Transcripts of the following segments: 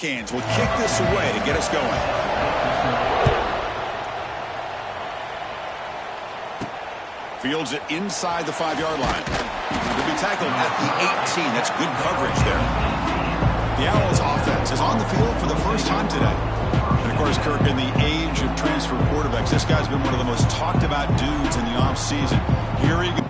Hurricanes will kick this away to get us going. Fields it inside the 5-yard line. He'll be tackled at the 18. That's good coverage there. The Owls offense is on the field for the first time today. And of course, Kirk, in the age of transfer quarterbacks, this guy's been one of the most talked about dudes in the offseason. Here he goes.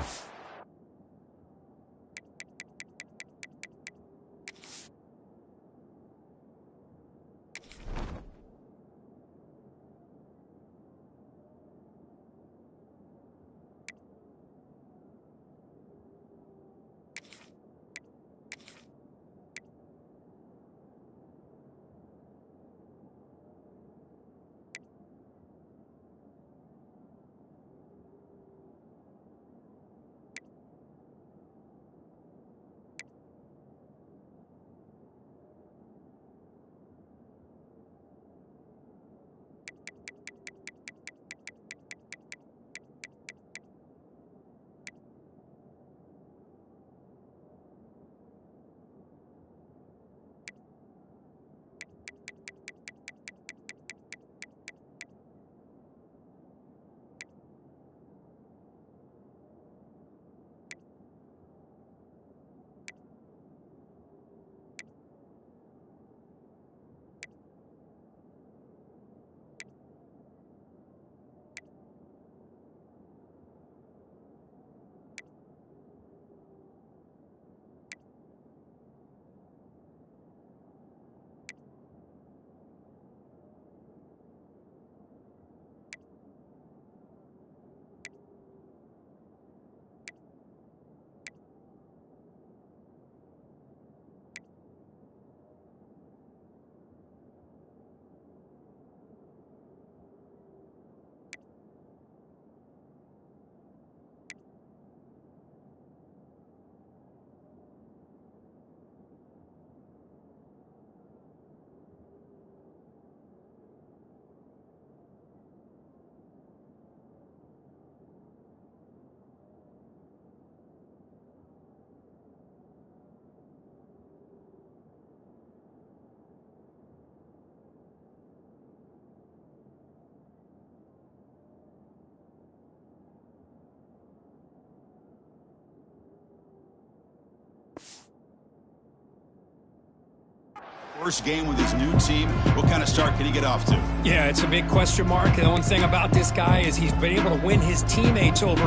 First game with his new team. What kind of start can he get off to? Yeah, it's a big question mark. The one thing about this guy is he's been able to win his teammates over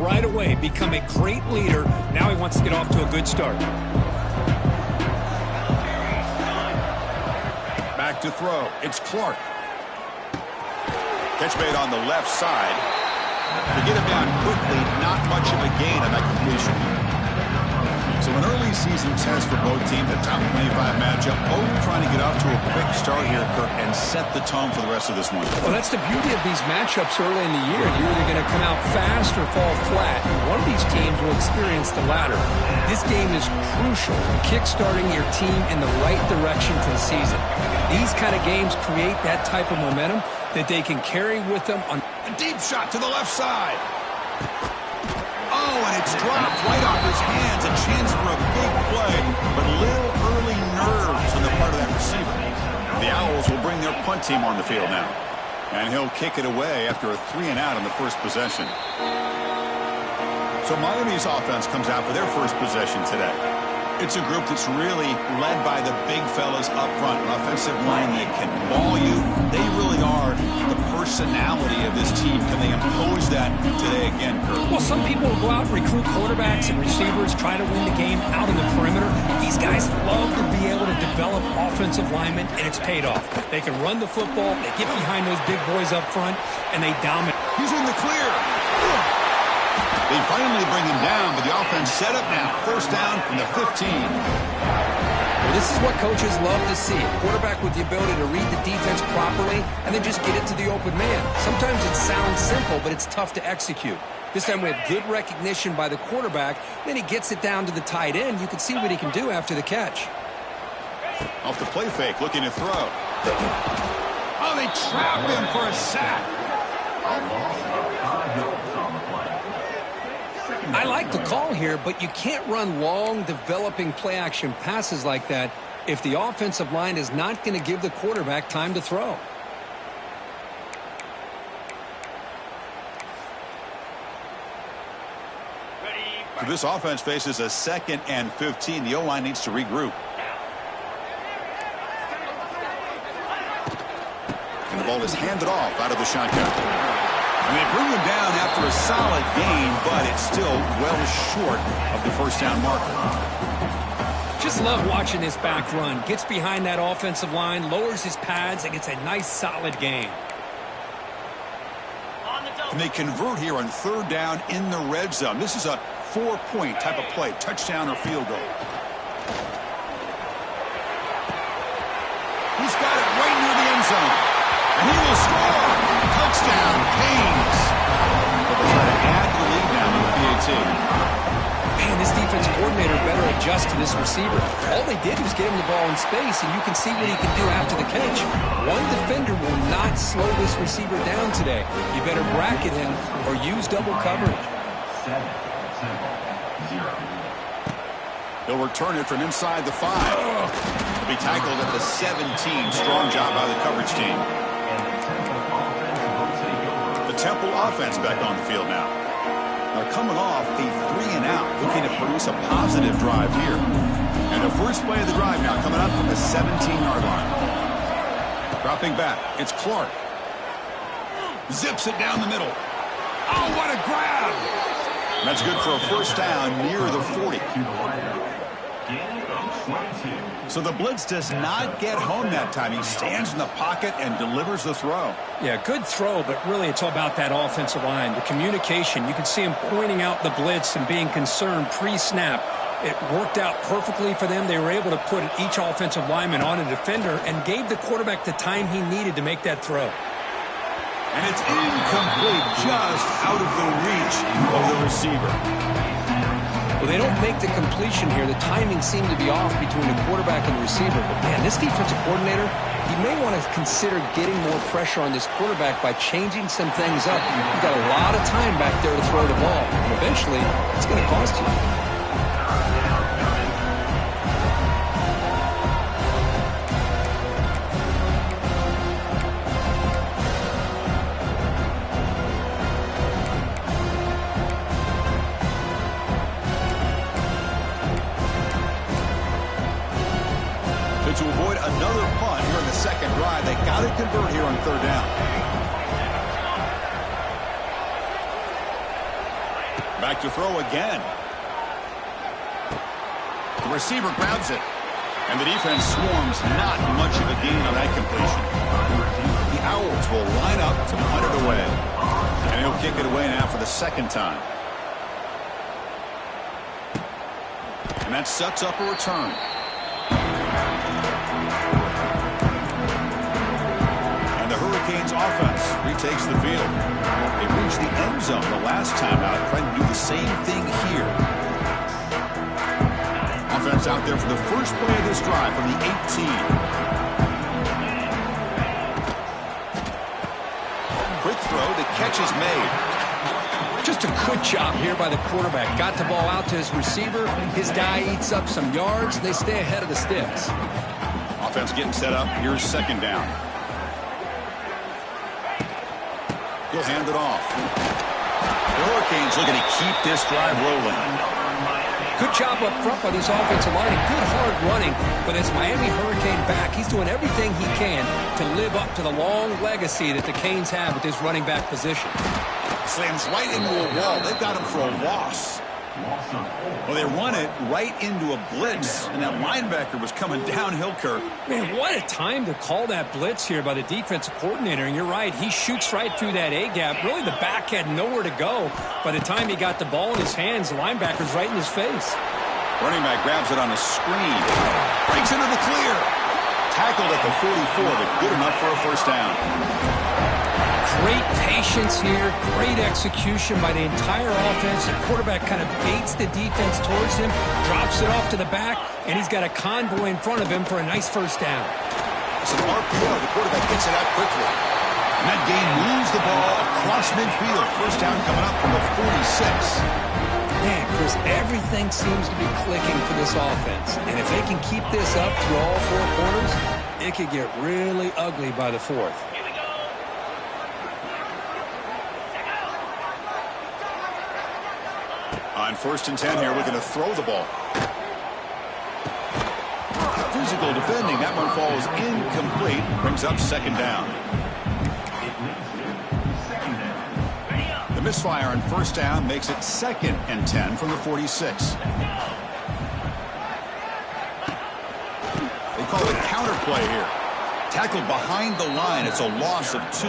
right away, become a great leader. Now he wants to get off to a good start. Back to throw. It's Clark. Catch made on the left side. To get him down quickly, not much of a gain on that completion. So an early season test for both teams, a top 25 matchup. Both trying to get off to a quick start here, Kirk, and set the tone for the rest of this one. Well, that's the beauty of these matchups early in the year. You're either going to come out fast or fall flat. And one of these teams will experience the latter. This game is crucial in kickstarting your team in the right direction for the season. These kind of games create that type of momentum that they can carry with them on. A deep shot to the left side. Oh, and it's dropped right off his hands. A chance for a big play, but little early nerves on the part of that receiver. The Owls will bring their punt team on the field now. And he'll kick it away after a 3-and-out on the first possession. So Miami's offense comes out for their first possession today. It's a group that's really led by the big fellas up front. An offensive line that can ball you. They really are the personality of this team. Can they impose that today again, Kirk? Well, some people will go out and recruit quarterbacks and receivers, try to win the game out on the perimeter. These guys love to be able to develop offensive linemen, and it's paid off. They can run the football, they get behind those big boys up front, and they dominate. He's in the clear. The They finally bring him down, but the offense set up now. First down from the 15. Well, this is what coaches love to see. A quarterback with the ability to read the defense properly and then just get it to the open man. Sometimes it sounds simple, but it's tough to execute. This time we have good recognition by the quarterback. Then he gets it down to the tight end. You can see what he can do after the catch. Off the play fake, looking to throw. Oh, they trap him for a sack. I like the call here, but you can't run long, developing play-action passes like that if the offensive line is not going to give the quarterback time to throw. So this offense faces a 2nd and 15. The O-line needs to regroup. And the ball is handed off out of the shotgun. And they bring him down after a solid gain, but it's still well short of the first down marker. Just love watching this back run. Gets behind that offensive line, lowers his pads, and gets a nice solid gain. And they convert here on 3rd down in the red zone. This is a 4-point type of play, touchdown or field goal. He's got it right near the end zone. And he will score. Touchdown, Canes. But they try to add to the lead now with PAT. Man, this defense coordinator better adjust to this receiver. All they did was get him the ball in space, and you can see what he can do after the catch. One defender will not slow this receiver down today. You better bracket him or use double coverage. He'll return it from inside the 5. He'll be tackled at the 17. Strong job by the coverage team. Temple offense back on the field now. They're coming off a 3-and-out, looking to produce a positive drive here. And the first play of the drive now coming up from the 17-yard line. Dropping back, it's Clark. Zips it down the middle. Oh, what a grab! That's good for a first down near the 40. So the blitz does not get home that time. He stands in the pocket and delivers the throw. Yeah, good throw, but really it's all about that offensive line. The communication, you can see him pointing out the blitz and being concerned pre-snap. It worked out perfectly for them. They were able to put each offensive lineman on a defender and gave the quarterback the time he needed to make that throw. And it's incomplete, just out of the reach of the receiver. Well, they don't make the completion here. The timing seemed to be off between the quarterback and the receiver. But, man, this defensive coordinator, he may want to consider getting more pressure on this quarterback by changing some things up. You've got a lot of time back there to throw the ball. And eventually, it's going to cost you. To avoid another punt here in the second drive, they got to convert here on 3rd down. Back to throw again. The receiver grabs it, and the defense swarms. Not much of a gain on that completion. The Owls will line up to punt it away, and he'll kick it away now for the 2nd time. And that sets up a return. Hurricanes offense retakes the field. They reached the end zone the last time out, trying to do the same thing here. Offense out there for the first play of this drive from the 18. Quick throw, the catch is made. Just a good job here by the quarterback. Got the ball out to his receiver. His guy eats up some yards. They stay ahead of the sticks. Offense getting set up. Here's 2nd down. He'll hand it off. The Hurricanes looking to keep this drive rolling. Good job up front by this offensive line. Good hard running. But as Miami Hurricane back, he's doing everything he can to live up to the long legacy that the Canes have with this running back position. Slams right into a wall. They've got him for a loss. Well, they run it right into a blitz, and that linebacker was coming downhill, Kirk. Man, what a time to call that blitz here by the defensive coordinator. And you're right, he shoots right through that A-gap. Really, the back had nowhere to go. By the time he got the ball in his hands, the linebacker's right in his face. Running back grabs it on a screen. Breaks into the clear. Tackled at the 44, but good enough for a first down. Great patience here, great execution by the entire offense. The quarterback kind of baits the defense towards him, drops it off to the back, and he's got a convoy in front of him for a nice first down. It's an RPO. The quarterback gets it out quickly. And that game moves the ball across midfield. First down coming up from the 46. Man, Chris, everything seems to be clicking for this offense. And if they can keep this up through all four quarters, it could get really ugly by the fourth. On 1st and 10 here, we're going to throw the ball. Physical defending. That one falls incomplete. Brings up 2nd down. The misfire on 1st down makes it 2nd and 10 from the 46. They call it counterplay here. Tackled behind the line. It's a loss of 2.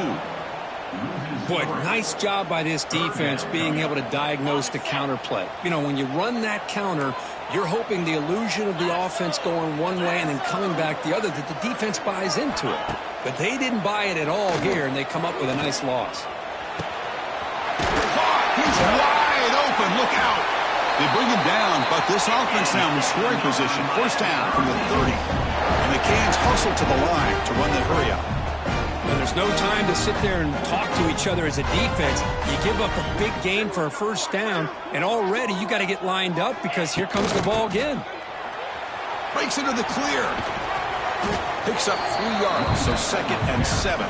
Boy, nice job by this defense being able to diagnose the counterplay. You know, when you run that counter, you're hoping the illusion of the offense going one way and then coming back the other, that the defense buys into it. But they didn't buy it at all here, and they come up with a nice loss. He's wide open. Look out. They bring him down, but this offense now in scoring position. First down from the 30. And the Canes hustle to the line to run the hurry up. And there's no time to sit there and talk to each other as a defense. You give up a big gain for a first down, and already you got to get lined up because here comes the ball again. Breaks into the clear. Picks up 3 yards, so 2nd and 7.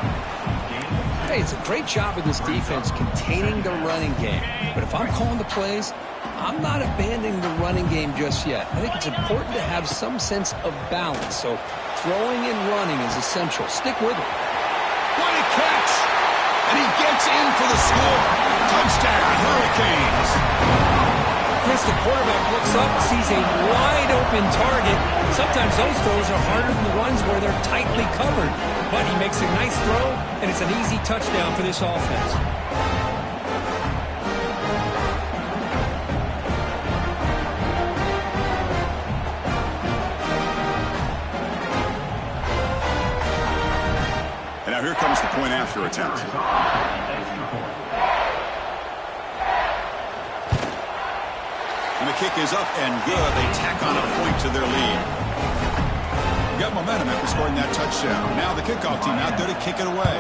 Hey, it's a great job of this defense containing the running game. But if I'm calling the plays, I'm not abandoning the running game just yet. I think it's important to have some sense of balance. So throwing and running is essential. Stick with it. What a catch! And he gets in for the score. Touchdown, Hurricanes. Chris, the quarterback looks up, sees a wide-open target. Sometimes those throws are harder than the ones where they're tightly covered. But he makes a nice throw, and it's an easy touchdown for this offense. And now here comes the point after attempt. And the kick is up and good. They tack on a point to their lead. Got momentum after scoring that touchdown. Now the kickoff team out there to kick it away.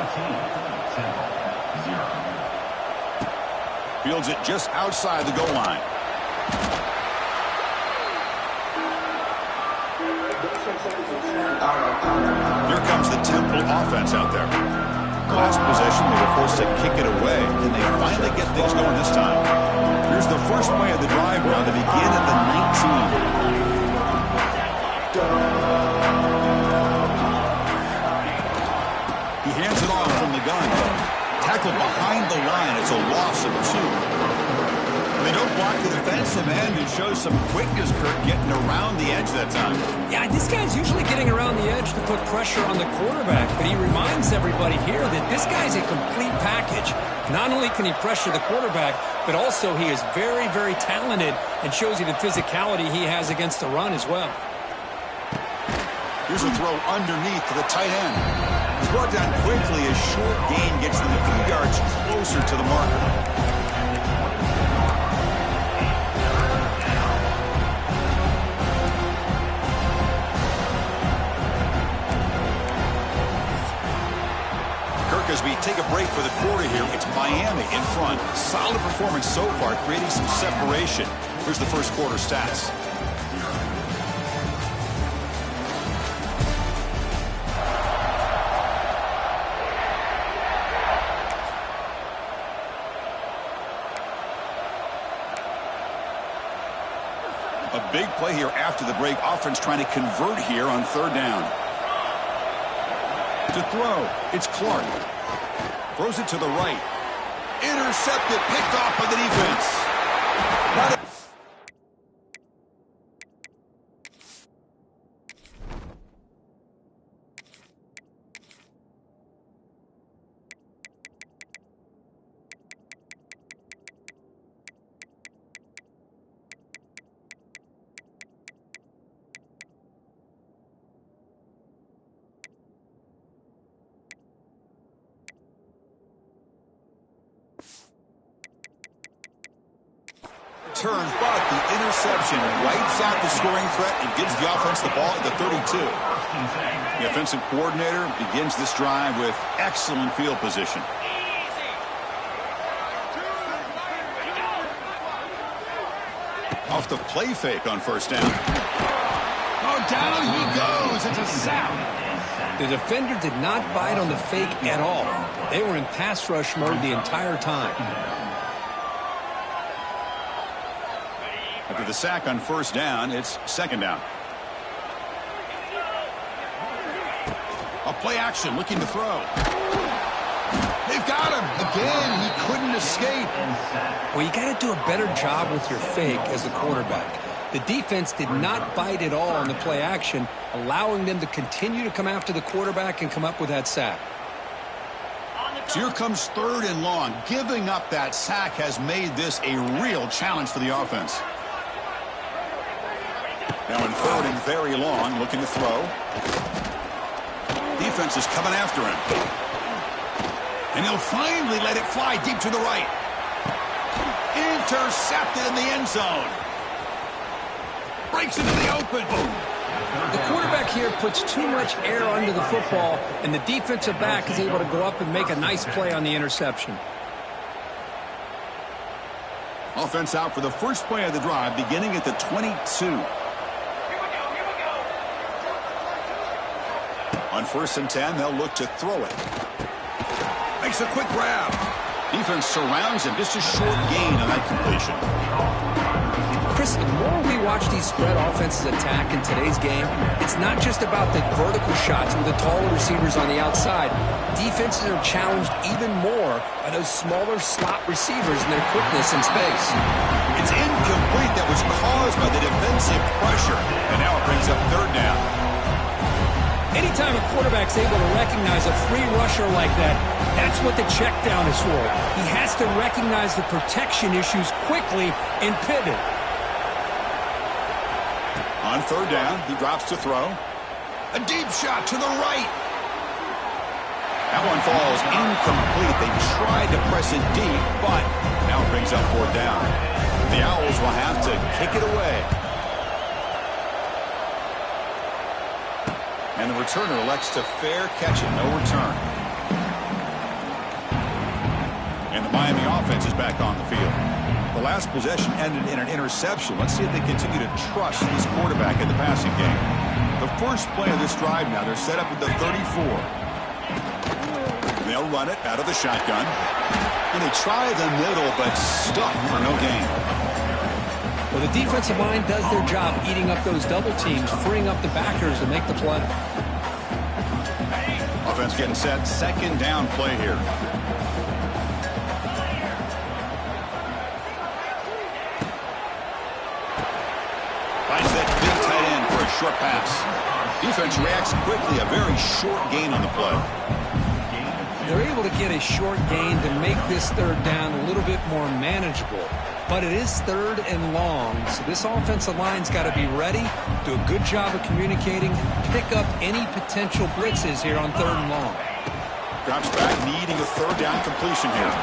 Fields it just outside the goal line. Here comes the Temple offense out there. Last possession, they were forced to kick it away. Can they finally get things going this time? Here's the first play of the drive now. They begin at the 19. He hands it off from the gun. Tackled behind the line. It's a loss of 2. They don't block the defensive end and show some quickness, Kirk, getting around the edge that time. Yeah, this guy's usually getting around the edge to put pressure on the quarterback, but he reminds everybody here that this guy's a complete package. Not only can he pressure the quarterback, but also he is very, very talented and shows you the physicality he has against the run as well. Here's a throw underneath to the tight end. He's brought down quickly as short gain gets them a few yards closer to the marker. As we take a break for the quarter here, it's Miami in front. Solid performance so far, creating some separation. Here's the first quarter stats. A big play here after the break. Offense trying to convert here on 3rd down. To throw, it's Clark. Throws it to the right. Intercepted, picked off by the defense. return, but the interception wipes out the scoring threat and gives the offense the ball at the 32. The offensive coordinator begins this drive with excellent field position. Off the play fake on first down. Oh, down he goes. It's a sack. The defender did not bite on the fake at all. They were in pass rush mode the entire time. After the sack on first down, it's second down. A play action, looking to throw. They've got him. Again, he couldn't escape. Well, you got to do a better job with your fake as a quarterback. The defense did not bite at all on the play action, allowing them to continue to come after the quarterback and come up with that sack. So here comes third and long. Giving up that sack has made this a real challenge for the offense. Now in third and very long, looking to throw. Defense is coming after him. And he'll finally let it fly deep to the right. Intercepted in the end zone. Breaks into the open. The quarterback here puts too much air under the football, and the defensive back is able to go up and make a nice play on the interception. Offense out for the first play of the drive, beginning at the 22. On first and 10, they'll look to throw it. Makes a quick grab. Defense surrounds him. Just a short gain on that completion. Chris, the more we watch these spread offenses attack in today's game, it's not just about the vertical shots with the taller receivers on the outside. Defenses are challenged even more by those smaller slot receivers and their quickness in space. It's incomplete. That was caused by the defensive pressure. And now it brings up third down. Anytime a quarterback's able to recognize a free rusher like that, that's what the check down is for. He has to recognize the protection issues quickly and pivot. On third down, he drops to throw. A deep shot to the right. That one falls incomplete. They tried to press it deep, but now it brings up fourth down. The Owls will have to kick it away. And the returner elects to fair catch it. No return. And the Miami offense is back on the field. The last possession ended in an interception. Let's see if they continue to trust this quarterback in the passing game. The first play of this drive now, they're set up at the 34. They'll run it out of the shotgun. And they try the middle, but stuck for no gain. Well, the defensive line does their job eating up those double teams, freeing up the backers to make the play. Offense getting set. Second down play here. Finds that big tight end for a short pass. Defense reacts quickly. A very short gain on the play. They're able to get a short gain to make this third down a little bit more manageable. But it is third and long, so this offensive line's got to be ready, do a good job of communicating, pick up any potential blitzes here on third and long. Drops back, needing a third down completion here.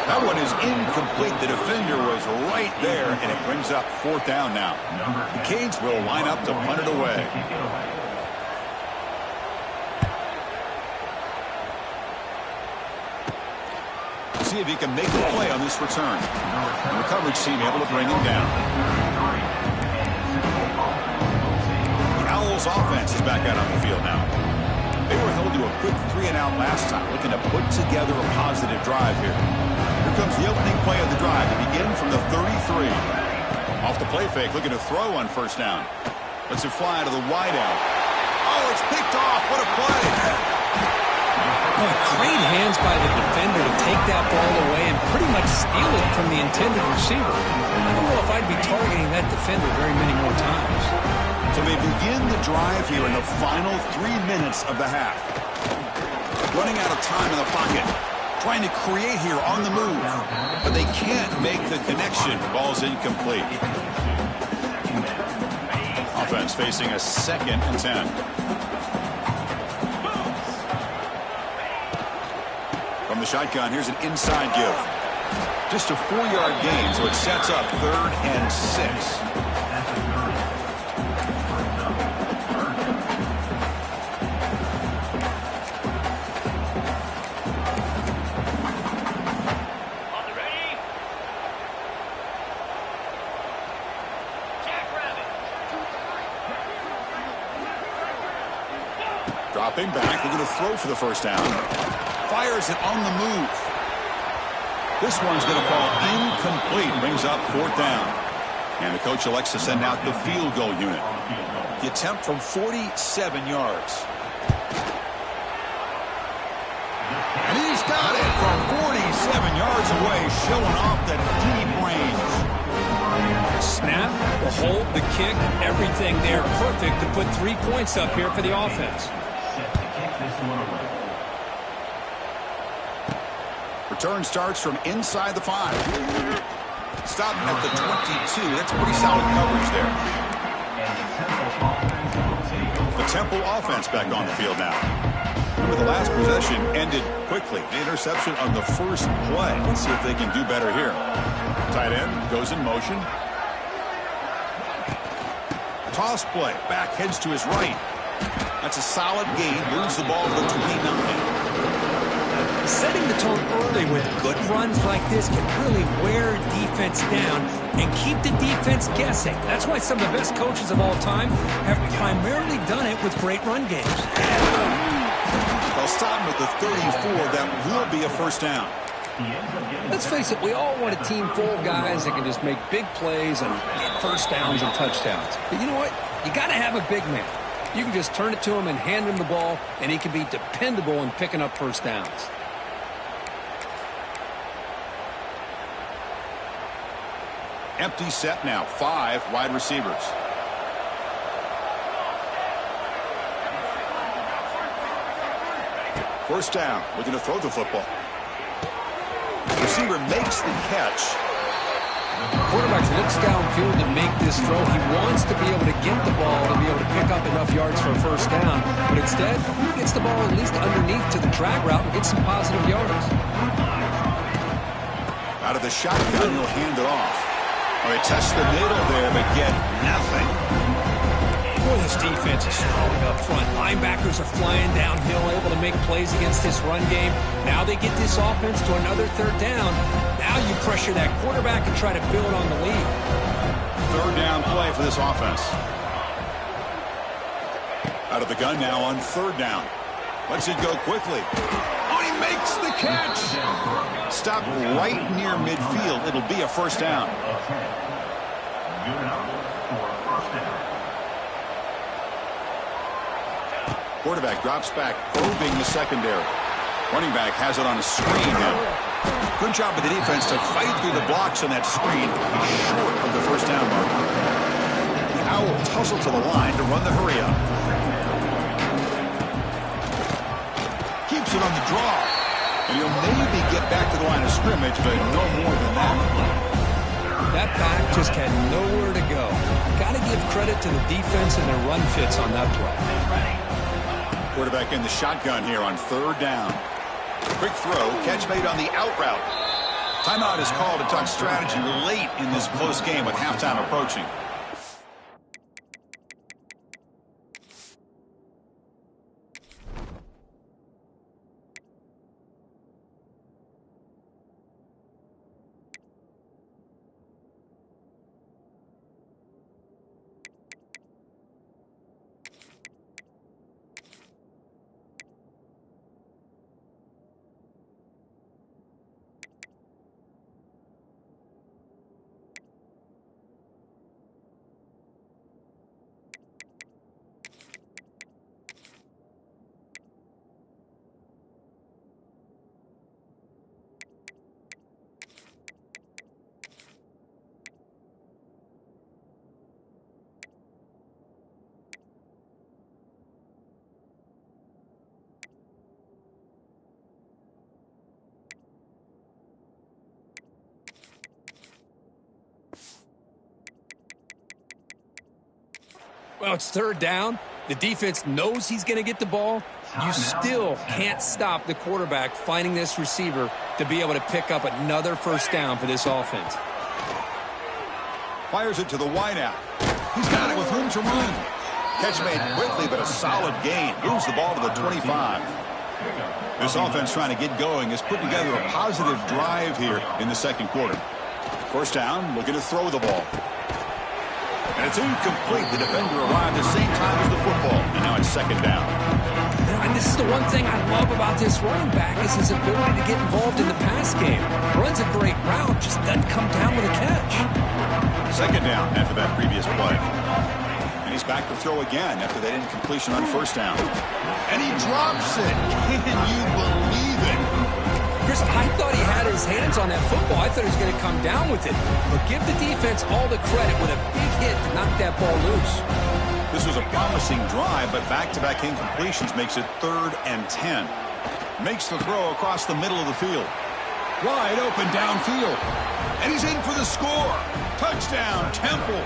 That one is incomplete. The defender was right there, and it brings up fourth down now. The Canes will line up to punt it away. See if he can make the play on this return. And the coverage team able to bring him down. The Owls offense is back out on the field now. They were held to a quick 3-and-out last time, looking to put together a positive drive here. Here comes the opening play of the drive to begin from the 33. Off the play fake, looking to throw on first down. Lets it fly to the wideout. Oh, it's picked off. What a play. Oh, great hands by the defender to take that ball away and pretty much steal it from the intended receiver. I don't know if I'd be targeting that defender very many more times. So they begin the drive here in the final 3 minutes of the half. Running out of time in the pocket. Trying to create here on the move. But they can't make the connection. Ball's incomplete. Offense facing a second and 10. From the shotgun, here's an inside give. Just a 4-yard gain, so it sets up 3rd and 6. Dropping back, they're going to throw for the first down. Fires it on the move. This one's going to fall incomplete. Brings up 4th down. And the coach elects to send out the field goal unit. The attempt from 47 yards. And he's got it from 47 yards away, showing off the deep range. Snap, the hold, the kick, everything there perfect to put 3 points up here for the offense. Return starts from inside the 5. Stop at the 22. That's pretty solid coverage there. The Temple offense back on the field now. With the last possession ended quickly. The interception on the first play. Let's see if they can do better here. Tight end goes in motion. Toss play. Back heads to his right. That's a solid gain. Moves the ball to the 29. Setting the tone early with good runs like this can really wear defense down and keep the defense guessing. That's why some of the best coaches of all time have primarily done it with great run games. They'll stop him at the 34. That will be a first down. Let's face it, we all want a team full of guys that can just make big plays and get first downs and touchdowns. But you know what? You got to have a big man. You can just turn it to him and hand him the ball, and he can be dependable in picking up first downs. Empty set now. 5 wide receivers. First down. Looking to throw the football. Receiver makes the catch. Quarterback looks downfield to make this throw. He wants to be able to get the ball to be able to pick up enough yards for a first down. But instead, he gets the ball at least underneath to the drag route and gets some positive yards. Out of the shotgun, he'll hand it off. Well, they test the middle there, but get nothing. Boy, this defense is strong up front. Linebackers are flying downhill, able to make plays against this run game. Now they get this offense to another 3rd down. Now you pressure that quarterback and try to build on the lead. 3rd down play for this offense. Out of the gun now on 3rd down. Lets it go quickly. Oh, he makes the catch. Stop right near midfield. It'll be a first down. Quarterback drops back, probing the secondary. Running back has it on a screen now. Good job of the defense to fight through the blocks on that screen. He's short of the first down mark. The Owls hustle to the line to run the hurry up. Keeps it on the draw. And he'll maybe get back to the line of scrimmage, but no more than that. That back just had nowhere to go. Got to give credit to the defense and their run fits on that play. Quarterback in the shotgun here on 3rd down. Quick throw, catch made on the out route. Timeout is called to talk strategy late in this close game with halftime approaching. Well, it's 3rd down. The defense knows he's going to get the ball. You still can't stop the quarterback finding this receiver to be able to pick up another first down for this offense. Fires it to the wideout. He's got it with room to run. Catch made quickly, but a solid gain. Moves the ball to the 25. This offense trying to get going has put together a positive drive here in the second quarter. First down, looking to throw the ball. And it's incomplete. The defender arrived at the same time as the football. And now it's second down. And this is the one thing I love about this running back is his ability to get involved in the pass game. Runs a great route, just doesn't come down with a catch. Second down after that previous play. And he's back to throw again after that incompletion on first down. And he drops it. Can you believe it? Chris, I thought he had his hands on that football. I thought he was going to come down with it. But give the defense all the credit with a big hit to knock that ball loose. This was a promising drive, but back-to-back incompletions makes it 3rd and 10. Makes the throw across the middle of the field. Wide open downfield. And he's in for the score. Touchdown, Temple.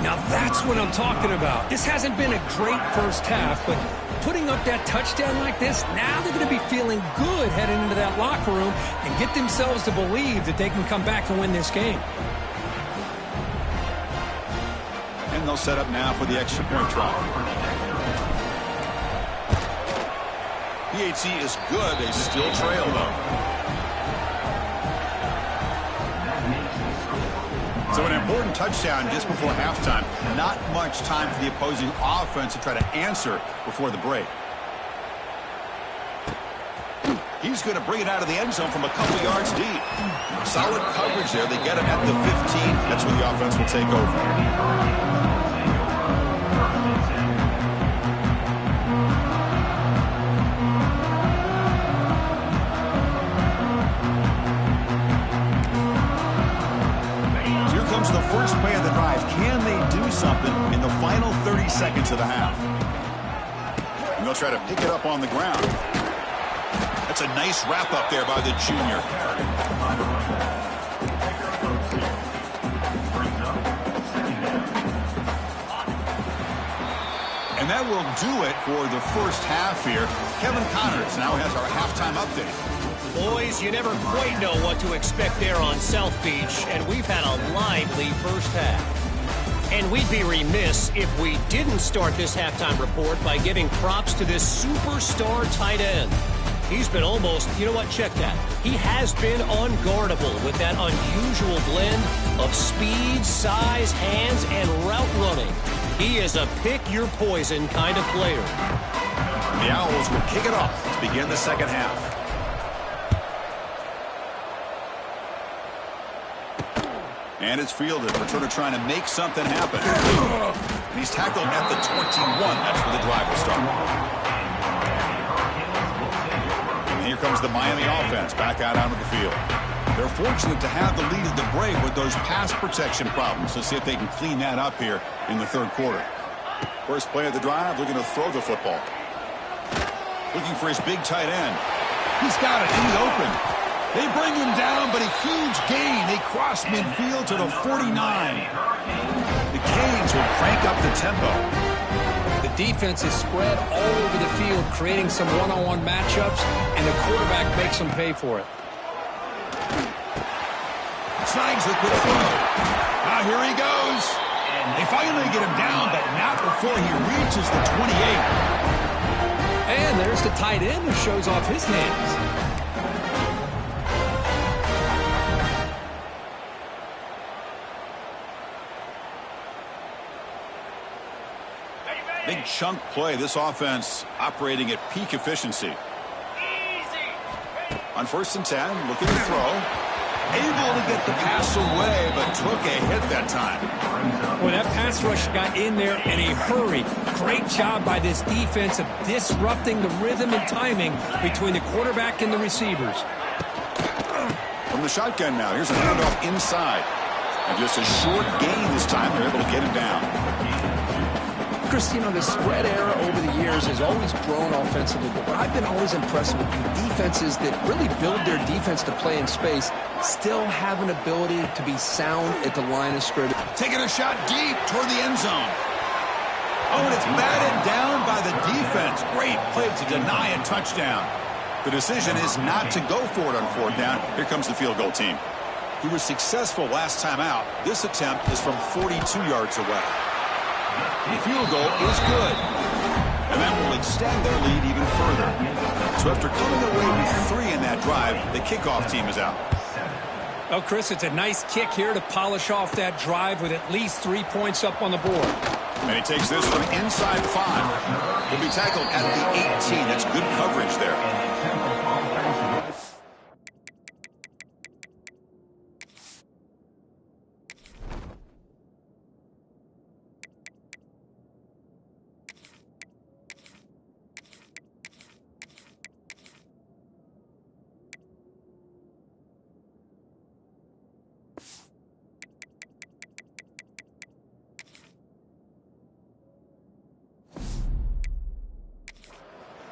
Now that's what I'm talking about. This hasn't been a great first half, but putting up that touchdown like this, now they're going to be feeling good heading into that locker room and get themselves to believe that they can come back and win this game. And they'll set up now for the extra point try. PAT is good. They still trail, though. So an important touchdown just before halftime. Not much time for the opposing offense to try to answer before the break. He's going to bring it out of the end zone from a couple yards deep. Solid coverage there. They get him at the 15. That's where the offense will take over. The first play of the drive. Can they do something in the final 30 seconds of the half? And they'll try to pick it up on the ground. That's a nice wrap up there by the junior. And that will do it for the first half here. Kevin Connors now has our halftime update. Boys, you never quite know what to expect there on South Beach, and we've had a lively first half. And we'd be remiss if we didn't start this halftime report by giving props to this superstar tight end. He's been almost, you know what, check that. He has been unguardable with that unusual blend of speed, size, hands, and route running. He is a pick-your-poison kind of player. The Owls will kick it off to begin the second half. And it's fielded. Returner trying to make something happen. And he's tackled at the 21. That's where the drive will start. And here comes the Miami offense back out onto the field. They're fortunate to have the lead at the break with those pass protection problems. Let's see if they can clean that up here in the third quarter. First play of the drive, looking to throw the football. Looking for his big tight end. He's got it in the open. They bring him down, but a huge gain. They cross midfield to the 49. The Canes will crank up the tempo. The defense is spread all over the field, creating some one-on-one matchups, and the quarterback makes them pay for it. Snags the quick throw. Now here he goes. They finally get him down, but not before he reaches the 28. And there's the tight end who shows off his hands. Big chunk play. This offense operating at peak efficiency. On 1st and 10, looking to throw. Able to get the pass away, but took a hit that time. Well, that pass rush got in there in a hurry. Great job by this defense of disrupting the rhythm and timing between the quarterback and the receivers. From the shotgun now, here's a handoff inside. And just a short gain this time. They're able to get him down. Chris, you know, the spread era over the years has always grown offensively, but what I've been always impressed with the defenses that really build their defense to play in space still have an ability to be sound at the line of scrimmage. Taking a shot deep toward the end zone. Oh, and it's batted down by the defense. Great play to deny a touchdown. The decision is not to go for it on fourth down. Here comes the field goal team. He was successful last time out. This attempt is from 42 yards away. The field goal is good. And that will extend their lead even further. So after coming away with 3 in that drive, the kickoff team is out. Well, Chris, it's a nice kick here to polish off that drive with at least 3 points up on the board. And he takes this from inside 5. He'll be tackled at the 18. That's good coverage there.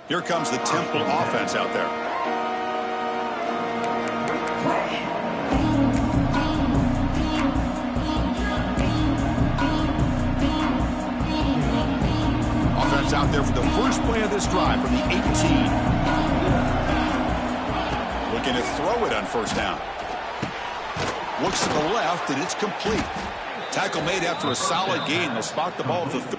Here comes the Temple offense out there. Offense out there for the first play of this drive from the 18. Looking to throw it on first down. Looks to the left, and it's complete. Tackle made after a solid gain. They'll spot the ball at the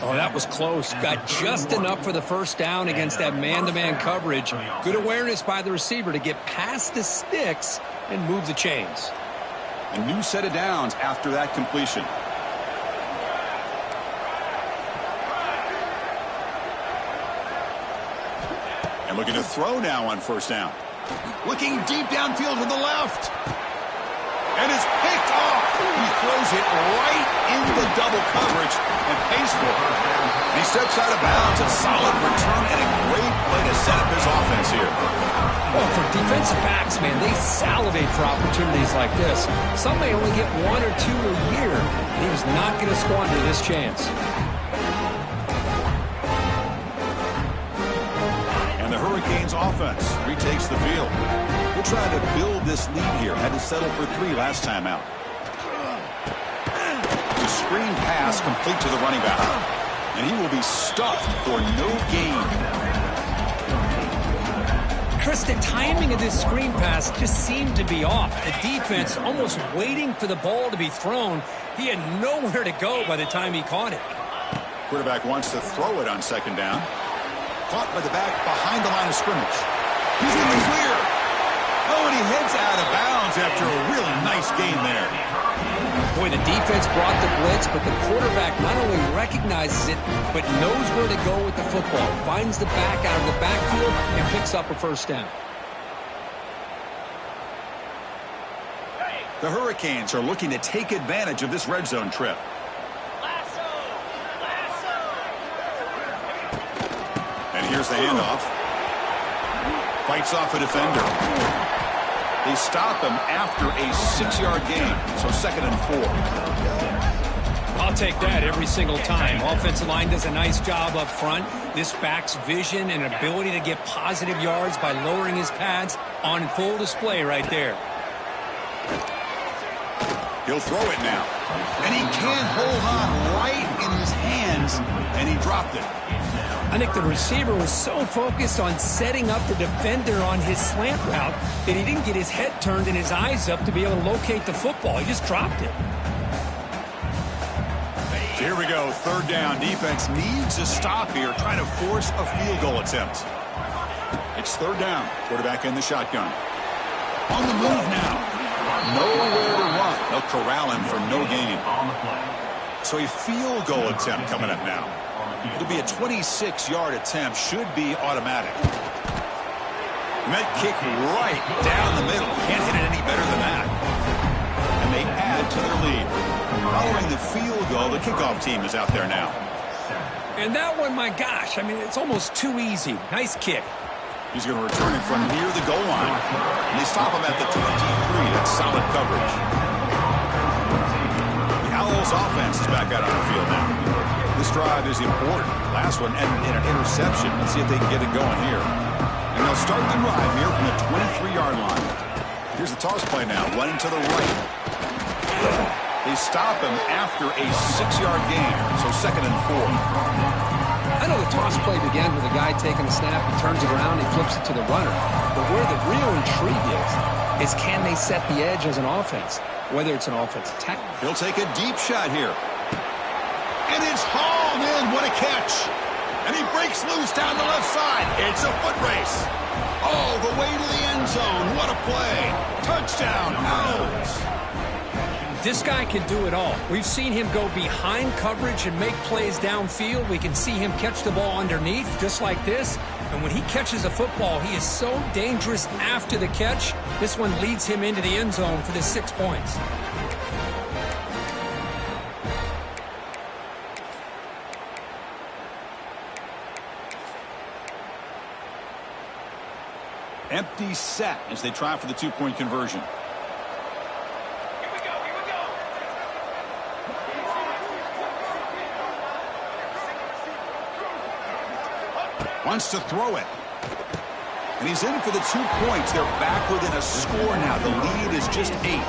Oh, that was close. Got just enough for the first down against that man-to-man coverage. Good awareness by the receiver to get past the sticks and move the chains. A new set of downs after that completion. And looking to throw now on first down. Looking deep downfield to the left. And it's picked off. He throws it right into double coverage and pays for it. And he steps out of bounds. A solid return and a great play to set up his offense here. Well, for defensive backs, man, they salivate for opportunities like this. Some may only get 1 or 2 a year. And he was not going to squander this chance. And the Hurricanes offense retakes the field. We're trying to build this lead here. Had to settle for 3 last time out. The screen pass complete to the running back. And he will be stuffed for no gain. Chris, the timing of this screen pass just seemed to be off. The defense almost waiting for the ball to be thrown. He had nowhere to go by the time he caught it. Quarterback wants to throw it on second down. Caught by the back behind the line of scrimmage. He's in the clear. Oh, and he heads out of bounds after a really nice gain there. Boy, the defense brought the blitz, but the quarterback not only recognizes it, but knows where to go with the football. Finds the back out of the backfield and picks up a first down. The Hurricanes are looking to take advantage of this red zone trip. And here's the handoff. Fights off a defender. They stop him after a 6-yard gain, so 2nd and 4. I'll take that every single time. Offensive line does a nice job up front. This back's vision and ability to get positive yards by lowering his pads on full display right there. He'll throw it now. And he can't hold on right in his hands, and he dropped it. I think the receiver was so focused on setting up the defender on his slant route that he didn't get his head turned and his eyes up to be able to locate the football. He just dropped it. So here we go, 3rd down. Defense needs a stop here, trying to force a field goal attempt. It's 3rd down. Quarterback in the shotgun. On the move now. Nowhere to run. They'll corral him for no gain. So a field goal attempt coming up now. It'll be a 26-yard attempt. Should be automatic. Met kick right down the middle. Can't hit it any better than that. And they add to their lead. Following the field goal, the kickoff team is out there now. And that one, my gosh, I mean, it's almost too easy. Nice kick. He's going to return it from near the goal line. And they stop him at the 23. That's solid coverage. The Owls Bills offense is back out on the field now. This drive is important. Last one ended in an interception. Let's see if they can get it going here. And they'll start the drive here from the 23-yard line. Here's the toss play now, running to the right. They stop him after a 6-yard gain, so 2nd and 4. I know the toss play begins with a guy taking a snap, he turns it around, he flips it to the runner. But where the real intrigue is can they set the edge as an offense, whether it's an offensive tackle. He'll take a deep shot here. And it's hauled in. What a catch. And he breaks loose down the left side. It's a foot race. All the way to the end zone. What a play. Touchdown, Owls. This guy can do it all. We've seen him go behind coverage and make plays downfield. We can see him catch the ball underneath, just like this. And when he catches a football, he is so dangerous after the catch. This one leads him into the end zone for the 6 points. Empty set as they try for the 2-point conversion. Wants to throw it. And he's in for the 2 points. They're back within a score now. The lead is just 8.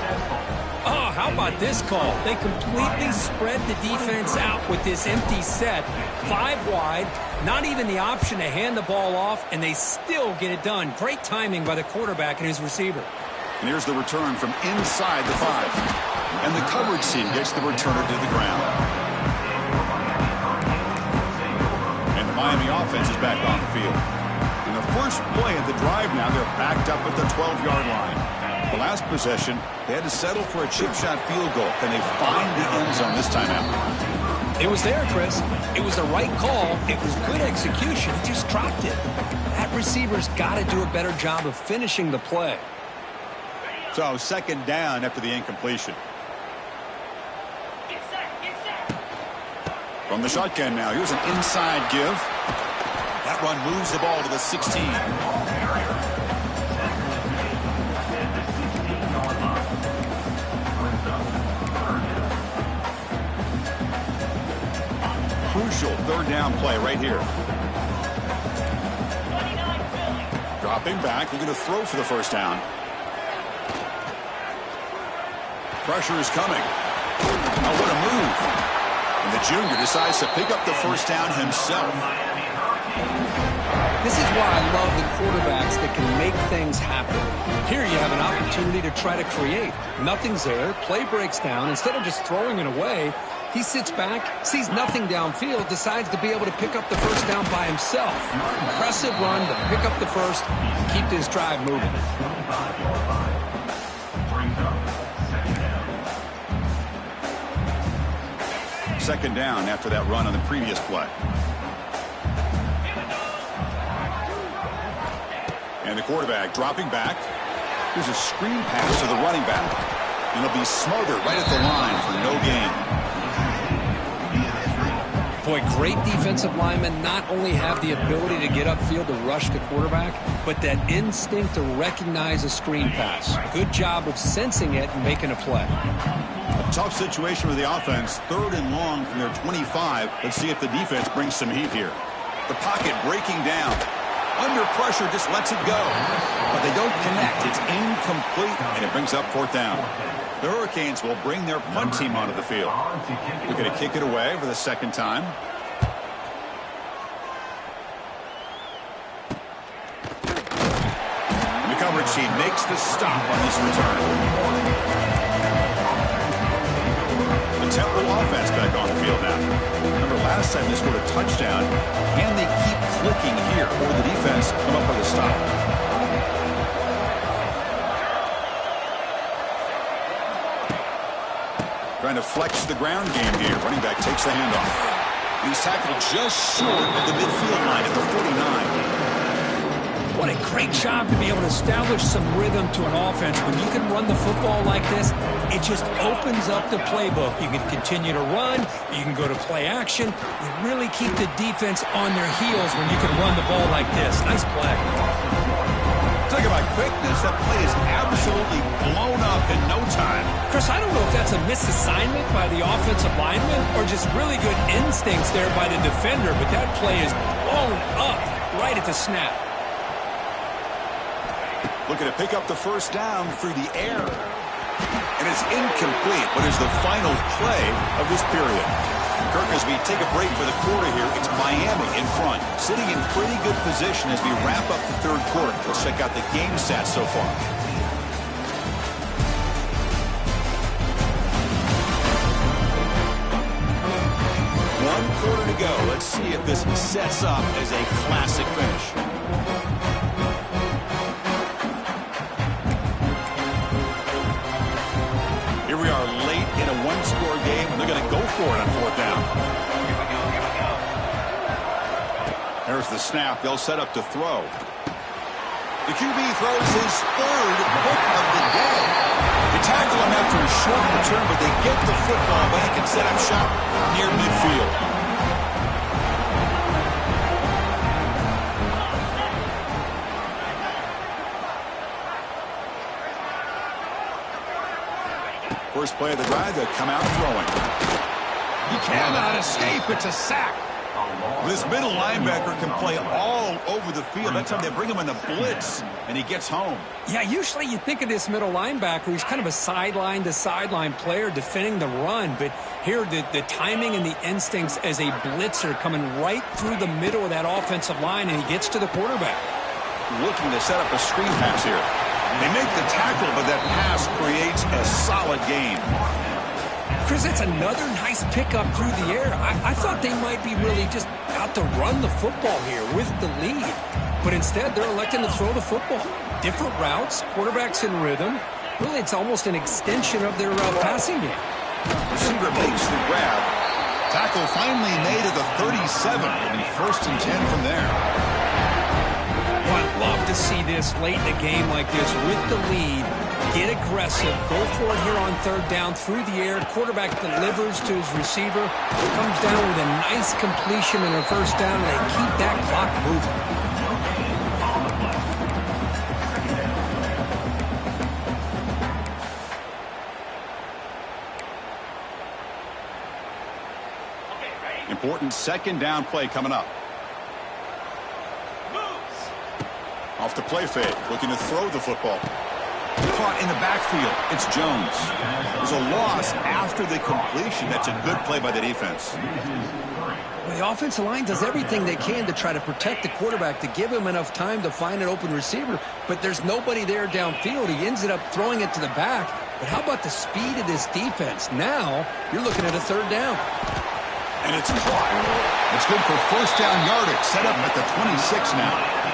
Oh, how about this call? They completely spread the defense out with this empty set. 5 wide, not even the option to hand the ball off, and they still get it done. Great timing by the quarterback and his receiver. And here's the return from inside the 5. And the coverage team gets the returner to the ground. And the Miami offense is back on the field. In the first play of the drive now, they're backed up at the 12-yard line. The last possession, they had to settle for a chip shot field goal. Can they find the end zone this time out? It was there, Chris. It was the right call. It was good execution. He just dropped it. That receiver's got to do a better job of finishing the play. So 2nd down after the incompletion. From the shotgun now, here's an inside give. That run moves the ball to the 16. Crucial 3rd down play right here. Dropping back, looking to throw for the 1st down. Pressure is coming. Oh, what a move. And the junior decides to pick up the 1st down himself. This is why I love the quarterbacks that can make things happen. Here you have an opportunity to try to create. Nothing's there. Play breaks down. Instead of just throwing it away, he sits back, sees nothing downfield, decides to be able to pick up the 1st down by himself. Impressive run to pick up the 1st, keep this drive moving. Second down after that run on the previous play. And the quarterback dropping back. Here's a screen pass to the running back. And he'll be smothered right at the line for no gain. Boy, great defensive linemen not only have the ability to get upfield to rush the quarterback, but that instinct to recognize a screen pass. Good job of sensing it and making a play. A tough situation with the offense. 3rd and long from their 25. Let's see if the defense brings some heat here. The pocket breaking down. Under pressure, just lets it go. But they don't connect. It's incomplete, and it brings up 4th down. The Hurricanes will bring their punt team onto the field. They're going to kick it away for the 2nd time. And the coverage team makes the stop on this return. The Temple offense back on the field now. Remember last time they scored a touchdown. Can they keep clicking here, or the defense come up with a stop? Trying to flex the ground game here. Running back takes the handoff. He's tackled just short of the midfield line at the 49. What a great job to be able to establish some rhythm to an offense. When you can run the football like this, it just opens up the playbook. You can continue to run. You can go to play action. You really keep the defense on their heels when you can run the ball like this. Nice play. Talk about quickness, that play is absolutely blown up in no time. Chris, I don't know if that's a misassignment by the offensive lineman or just really good instincts there by the defender, but that play is blown up right at the snap. Looking to pick up the first down through the air. And it's incomplete, but is the final play of this period. Kirk, as we take a break for the quarter here, it's Miami in front, sitting in pretty good position as we wrap up the third quarter. Let's check out the game stats so far. One quarter to go. Let's see if this sets up as a classic finish. Here we are late in a one-score game, and they're going to go for it on fourth down. There's the snap. They'll set up to throw. The QB throws his third hook of the day. They tackle him after a short return, but they get the football back and set up shop near midfield. First play of the drive, they'll come out throwing. He cannot escape. It's a sack. This middle linebacker can play all over the field. That time they bring him in the blitz, and he gets home. Yeah, usually you think of this middle linebacker. He's kind of a sideline-to-sideline player defending the run. But here, the timing and the instincts as a blitzer coming right through the middle of that offensive line, and he gets to the quarterback. Looking to set up a screen pass here. They make the tackle, but that pass creates a solid gain. Chris, that's another nice pickup through the air. I thought they might be really just out to run the football here with the lead. But instead, they're electing to throw the football. Different routes, quarterbacks in rhythm. Really, it's almost an extension of their passing game. Receiver makes the grab. Tackle finally made at the 37. It'll be 1st and 10 from there. Well, I'd love to see this late in a game like this with the lead. Get aggressive. Go for it here on third down through the air. Quarterback delivers to his receiver. Comes down with a nice completion and a first down, and they keep that clock moving. Important second down play coming up. Off the play fake, looking to throw the football. Caught in the backfield. It's Jones. There's a loss after the completion. That's a good play by the defense. Well, the offensive line does everything they can to try to protect the quarterback, to give him enough time to find an open receiver, but there's nobody there downfield. He ends up throwing it to the back. But how about the speed of this defense? Now, you're looking at a third down. And it's caught. It's good for first down yardage. Set up at the 26 now.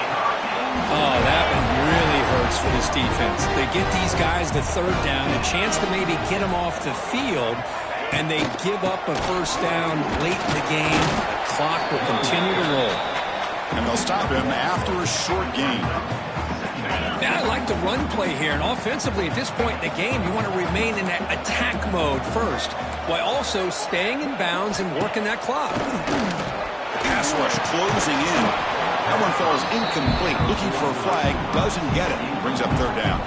Oh, that one really hurts for this defense. They get these guys the third down, a chance to maybe get them off the field, and they give up a first down late in the game. The clock will continue to roll. And they'll stop him after a short gain. Yeah, I like the run play here, and offensively at this point in the game, you want to remain in that attack mode first, while also staying in bounds and working that clock. The pass rush closing in. That one falls incomplete. Looking for a flag. Doesn't get it. Brings up third down.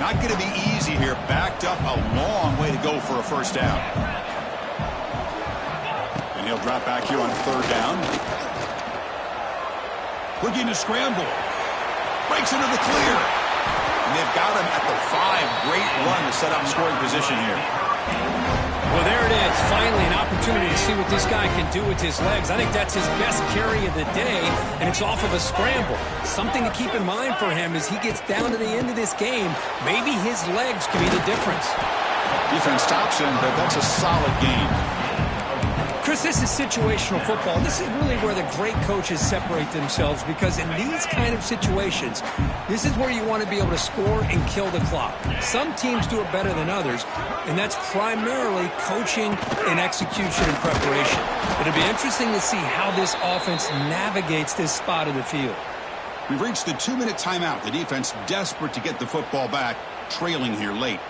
Not going to be easy here. Backed up a long way to go for a first down. And he'll drop back here on third down. Looking to scramble. Breaks into the clear. And they've got him at the 5. Great run to set up scoring position here. Well, there it is. Finally, an opportunity to see what this guy can do with his legs. I think that's his best carry of the day, and it's off of a scramble. Something to keep in mind for him as he gets down to the end of this game. Maybe his legs can be the difference. Defense stops him, but that's a solid gain. Chris, this is situational football. This is really where the great coaches separate themselves, because in these kind of situations, this is where you want to be able to score and kill the clock. Some teams do it better than others, and that's primarily coaching and execution and preparation. It'll be interesting to see how this offense navigates this spot of the field. We've reached the 2-minute timeout. The defense desperate to get the football back, trailing here late.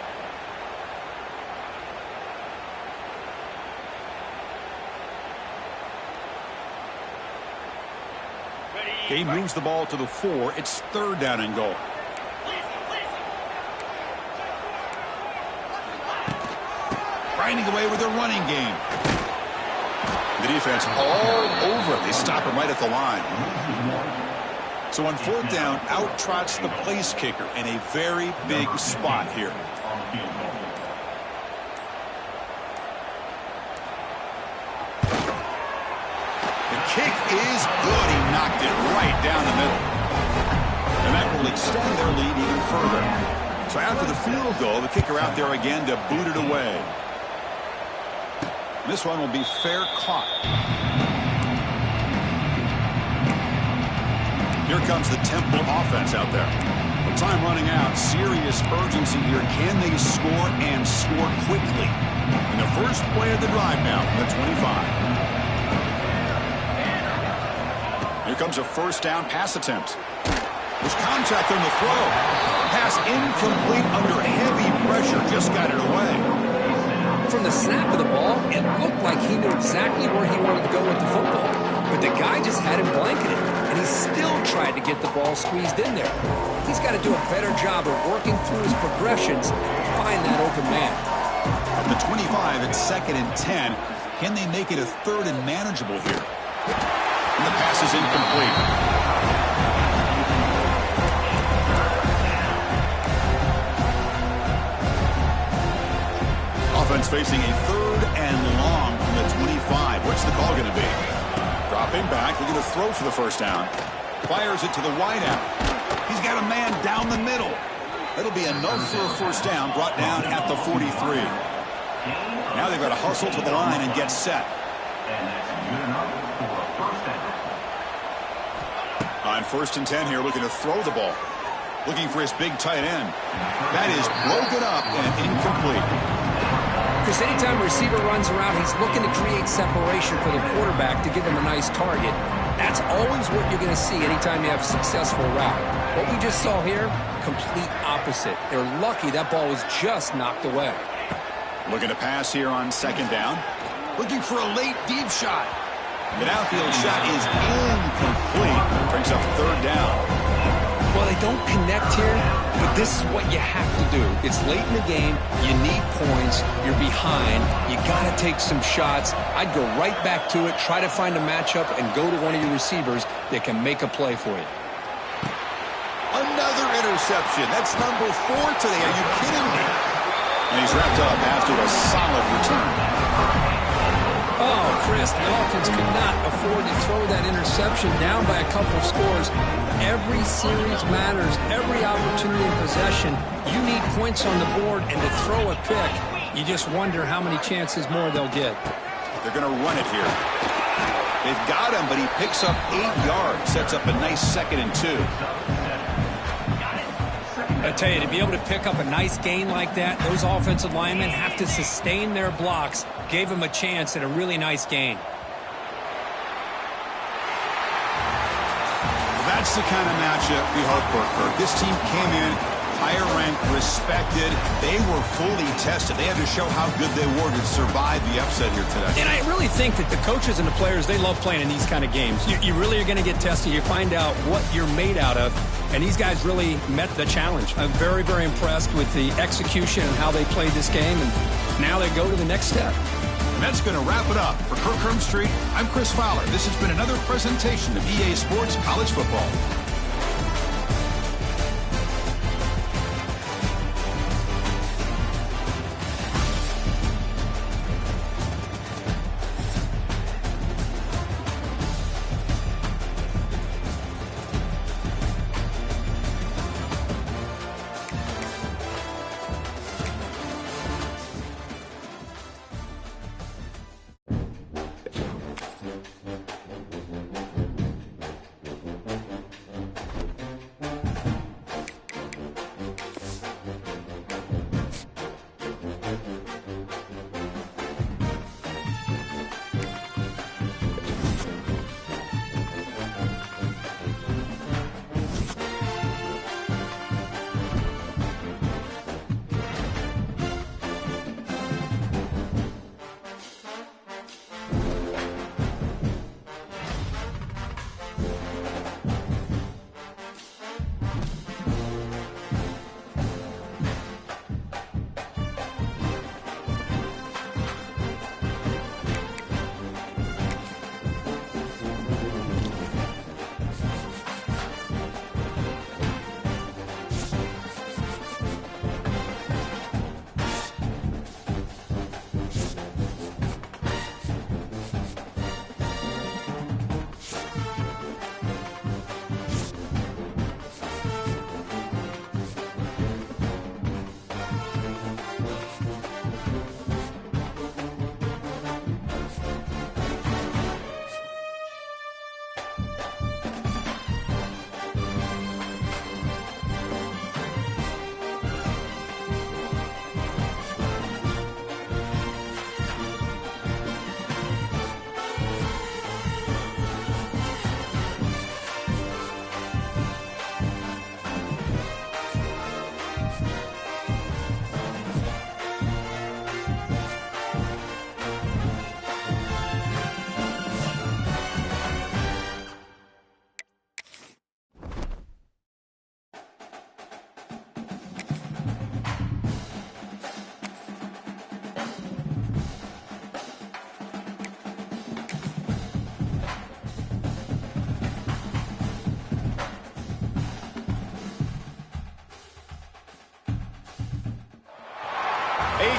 Ready. He moves the ball to the 4. It's 3rd down and goal. Grinding away with their running game. The defense all over it. They stop him right at the line. So on 4th down, out trots the place kicker in a very big spot here. The kick is good. He knocked it right down the middle. And that will extend their lead even further. So after the field goal, the kicker out there again to boot it away. This one will be fair caught. Here comes the Temple offense out there. With time running out, serious urgency here. Can they score and score quickly? In the first play of the drive now from the 25. Here comes a 1st down pass attempt. There's contact on the throw. Pass incomplete under heavy pressure. Just got it away. From the snap of the ball, it looked like he knew exactly where he wanted to go with the football. But the guy just had him blanketed, and he still tried to get the ball squeezed in there. He's got to do a better job of working through his progressions to find that open man. From the 25, it's 2nd and 10. Can they make it a 3rd and manageable here? And the pass is incomplete. Offense facing a 3rd and long from the 25. What's the call going to be? Dropping back, looking to throw for the 1st down. Fires it to the wideout. He's got a man down the middle. That'll be enough for a 1st down, brought down at the 43. Now they've got to hustle to the line and get set. On 1st and 10 here, looking to throw the ball. Looking for his big tight end. That is broken up and incomplete. Because anytime a receiver runs around, he's looking to create separation for the quarterback to give him a nice target. That's always what you're going to see anytime you have a successful route. What we just saw here, complete opposite. They're lucky that ball was just knocked away. Looking to pass here on 2nd down. Looking for a late deep shot. The downfield shot is incomplete. Brings up 3rd down. Well, they don't connect here, but this is what you have to do. It's late in the game. You need points. You're behind. You got to take some shots. I'd go right back to it, try to find a matchup, and go to one of your receivers that can make a play for you. Another interception. That's number 4 today. Are you kidding me? And he's wrapped up after a solid return. Oh, Chris, the offense could not afford to throw that interception down by a couple of scores. Every series matters. Every opportunity in possession. You need points on the board, and to throw a pick, you just wonder how many chances more they'll get. They're going to run it here. They've got him, but he picks up 8 yards. Sets up a nice 2nd and 2. I tell you, to be able to pick up a nice gain like that, those offensive linemen have to sustain their blocks. Gave him a chance at a really nice gain. That's the kind of matchup we hope for, Kirk. This team came in, higher ranked, respected. They were fully tested. They had to show how good they were to survive the upset here today. And I really think that the coaches and the players, they love playing in these kind of games. You really are going to get tested. You find out what you're made out of. And these guys really met the challenge. I'm very, very impressed with the execution and how they played this game. And now they go to the next step. And that's going to wrap it up. For Kirk Herbstreit, I'm Chris Fowler. This has been another presentation of EA Sports College Football.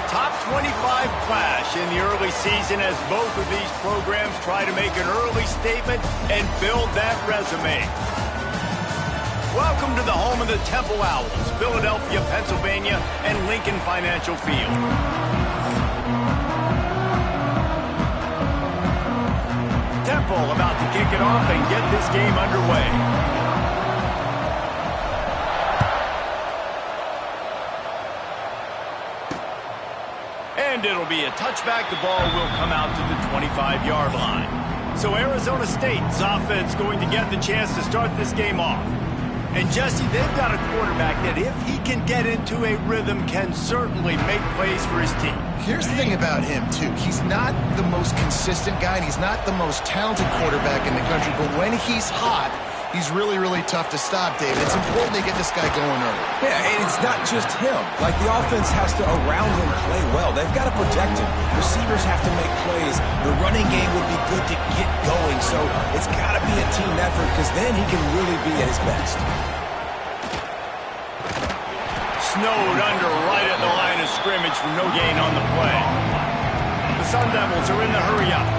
top 25 clash in the early season as both of these programs try to make an early statement and build that resume. Welcome to the home of the Temple Owls, Philadelphia, Pennsylvania, and Lincoln Financial Field. Temple about to kick it off and get this game underway. And it'll be a touchback. The ball will come out to the 25-yard line. So Arizona State's offense going to get the chance to start this game off. And Jesse, they've got a quarterback that if he can get into a rhythm can certainly make plays for his team. Here's the thing about him, too. He's not the most consistent guy, and he's not the most talented quarterback in the country. But when he's hot, he's really, really tough to stop, David. It's important to get this guy going early. Yeah, and it's not just him. Like, the offense has to, around him, play well. They've got to protect him. Receivers have to make plays. The running game would be good to get going. So it's got to be a team effort because then he can really be at his best. Snowed under right at the line of scrimmage for no gain on the play. The Sun Devils are in the hurry-up.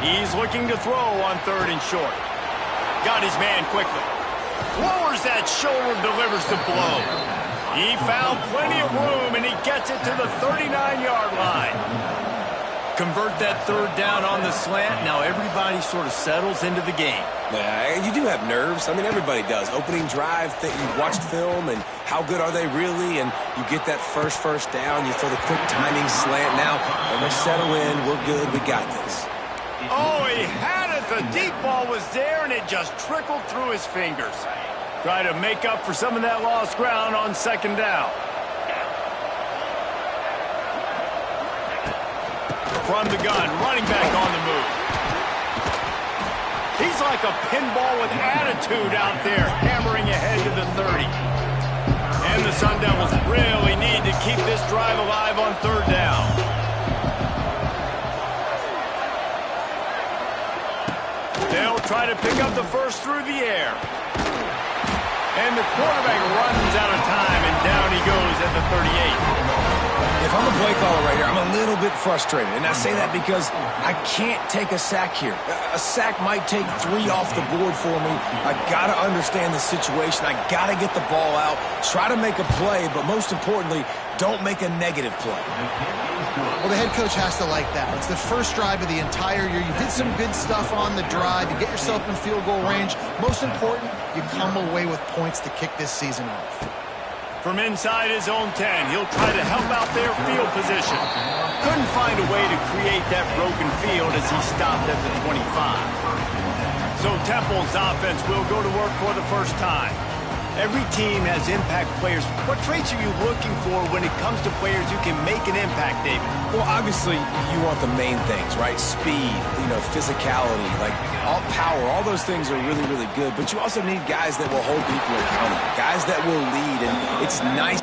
He's looking to throw on 3rd and short. Got his man quickly. Lowers that shoulder, delivers the blow. He found plenty of room, and he gets it to the 39-yard line. Convert that 3rd down on the slant. Now everybody sort of settles into the game. Yeah, you do have nerves. I mean, everybody does. Opening drive, you watched film, and how good are they really? And you get that first down. You throw the quick timing slant now, and they settle in. We're good. We got this. Oh, he had it. The deep ball was there, and it just trickled through his fingers. Try to make up for some of that lost ground on 2nd down. From the gun, running back on the move. He's like a pinball with attitude out there, hammering ahead to the 30. And the Sun Devils really need to keep this drive alive on 3rd down. They'll try to pick up the first through the air. And the quarterback runs out of time, and down he goes at the 38. If I'm a play caller right here, I'm a little bit frustrated. And I say that because I can't take a sack here. A sack might take 3 off the board for me. I got to understand the situation. I got to get the ball out, try to make a play, but most importantly, don't make a negative play. Well, the head coach has to like that. It's the first drive of the entire year. You did some good stuff on the drive. You get yourself in field goal range. Most important, you come away with points to kick this season off. From inside his own 10, he'll try to help out their field position. Couldn't find a way to create that broken field as he stopped at the 25. So Temple's offense will go to work for the first time. Every team has impact players. What traits are you looking for when it comes to players who can make an impact, David? Well, obviously, you want the main things, right? Speed, physicality, like all power, all those things are really, really good. But you also need guys that will hold people accountable, guys that will lead, and it's nice.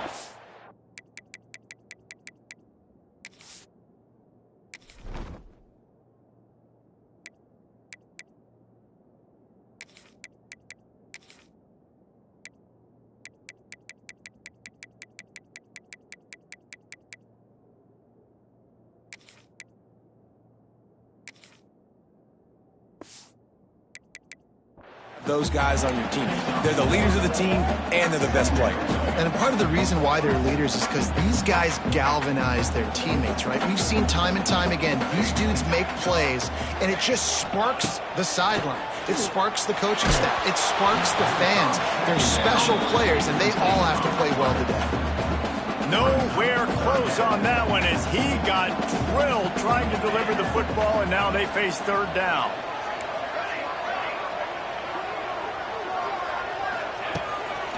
Those guys on your team. They're the leaders of the team, and they're the best players. And part of the reason why they're leaders is because these guys galvanize their teammates, right? We've seen time and time again, these dudes make plays, and it just sparks the sideline. It sparks the coaching staff. It sparks the fans. They're special players, and they all have to play well today. Nowhere close on that one as he got drilled trying to deliver the football, and now they face 3rd down.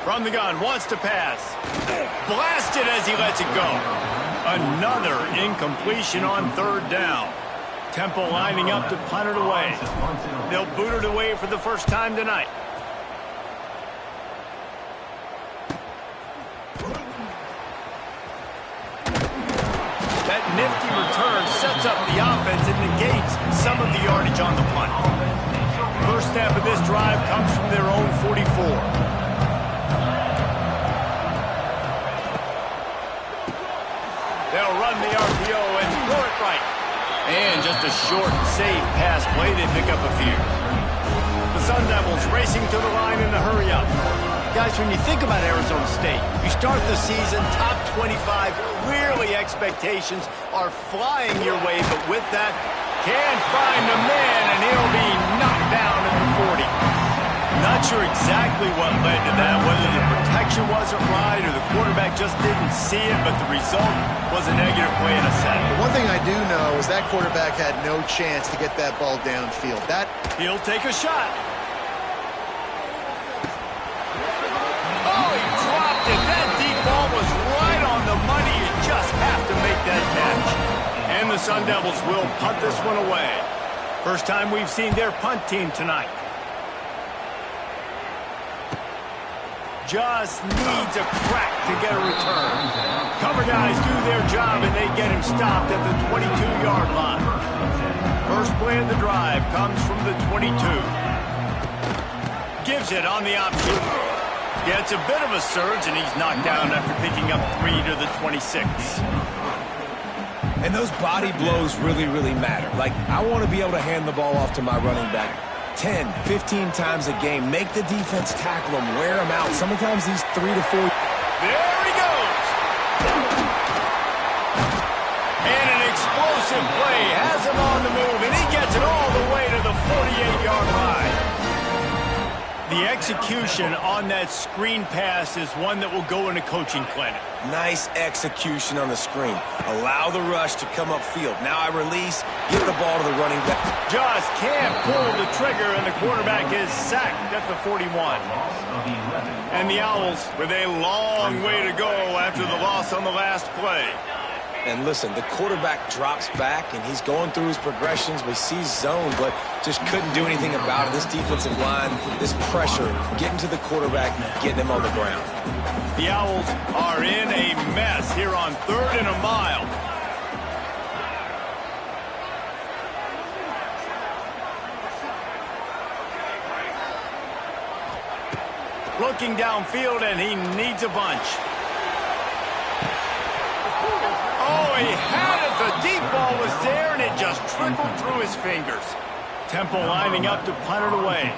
From the gun, wants to pass. Blasted as he lets it go. Another incompletion on 3rd down. Temple lining up to punt it away. They'll boot it away for the first time tonight. That nifty return sets up the offense and negates some of the yardage on the punt. First snap of this drive comes from their own 44. right. And just a short, safe pass play. They pick up a few. The Sun Devils racing to the line in a hurry up. Guys, when you think about Arizona State, you start the season top 25. Clearly expectations are flying your way, but with that, can't find the man, and he'll be knocked down at the 40. Not sure exactly what led to that, whether the protection wasn't right or the quarterback just didn't see it, but the result was a negative play in a set. One thing I do know is that quarterback had no chance to get that ball downfield. He'll take a shot. Oh, he dropped it. That deep ball was right on the money. You just have to make that catch. And the Sun Devils will punt this one away. First time we've seen their punt team tonight. Just needs a crack to get a return. Cover guys do their job, and they get him stopped at the 22-yard line. First play of the drive comes from the 22. Gives it on the option. Gets a bit of a surge, and he's knocked down after picking up 3 to the 26. And those body blows really, really matter. Like, I want to be able to hand the ball off to my running back 10, 15 times a game. Make the defense tackle him, wear him out. Sometimes he's 3 to 4. There he goes. And an explosive play has him on the move, and he gets it all the way to the 48-yard line. The execution on that screen pass is one that will go in a coaching clinic. Nice execution on the screen. Allow the rush to come upfield. Now I release, get the ball to the running back. Just can't pull the trigger, and the quarterback is sacked at the 41. And the Owls with a long way to go after the loss on the last play. And listen, the quarterback drops back, and he's going through his progressions. We see zone, but just couldn't do anything about it. This defensive line, this pressure, getting to the quarterback, getting him on the ground. The Owls are in a mess here on 3rd and a mile. Looking downfield, and he needs a bunch. Oh, he had it. The deep ball was there, and it just trickled through his fingers. Temple lining up to punt it away.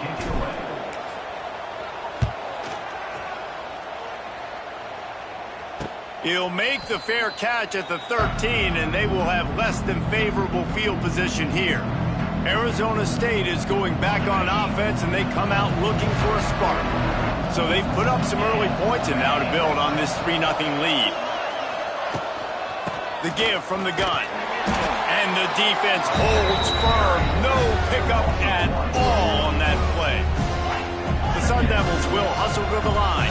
He'll make the fair catch at the 13, and they will have less than favorable field position here. Arizona State is going back on offense, and they come out looking for a spark. So they've put up some early points, and now to build on this 3-0 lead. The give from the gun. And the defense holds firm. No pickup at all on that play. The Sun Devils will hustle to the line.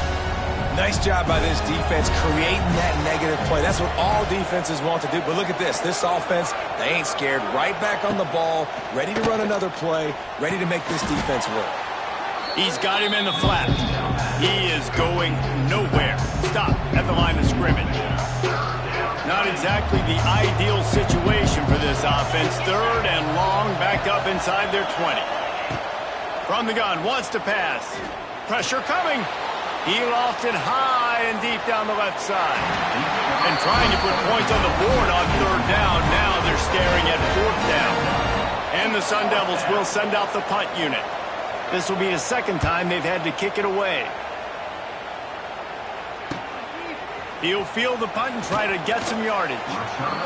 Nice job by this defense creating that negative play. That's what all defenses want to do. But look at this. This offense, they ain't scared. Right back on the ball, ready to run another play, ready to make this defense work. He's got him in the flat. He is going nowhere. Stop at the line of scrimmage. Not exactly the ideal situation for this offense. 3rd and long, back up inside their 20. From the gun, wants to pass. Pressure coming. He lost it high and deep down the left side. And trying to put points on the board on 3rd down. Now they're staring at 4th down. And the Sun Devils will send out the punt unit. This will be the 2nd time they've had to kick it away. He'll field the punt and try to get some yardage.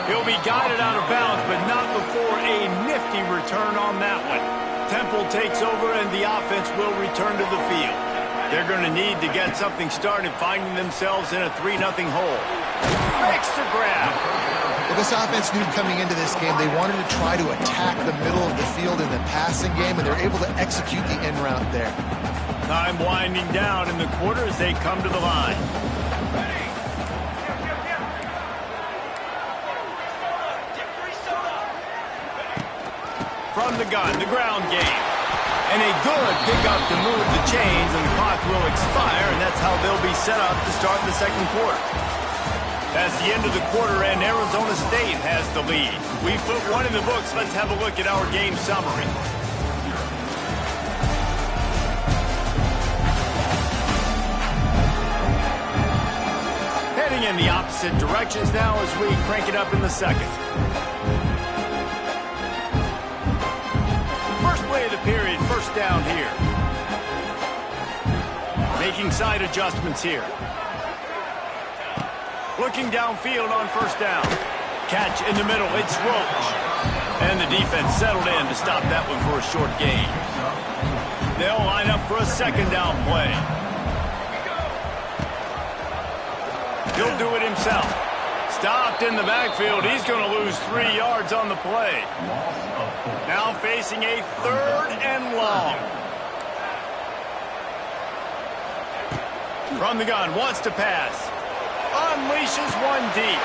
He'll be guided out of bounds, but not before a nifty return on that one. Temple takes over, and the offense will return to the field. They're going to need to get something started, finding themselves in a 3-0 hole. Makes the grab. Well, this offense knew coming into this game they wanted to try to attack the middle of the field in the passing game, and they're able to execute the en route there. Time winding down in the quarter as they come to the line. From the gun, the ground game. And a good pickup to move the chains, and the clock will expire, and that's how they'll be set up to start the 2nd quarter. That's the end of the quarter, and Arizona State has the lead. We put one in the books. Let's have a look at our game summary. Heading in the opposite directions now as we crank it up in the 2nd. first down here. Making side adjustments here. Looking downfield on first down. Catch in the middle. It's Roach. And the defense settled in to stop that one for a short gain. They'll line up for a second down play. He'll do it himself. Stopped in the backfield. He's going to lose 3 yards on the play. Now facing a 3rd and long. From the gun, wants to pass. Unleashes one deep.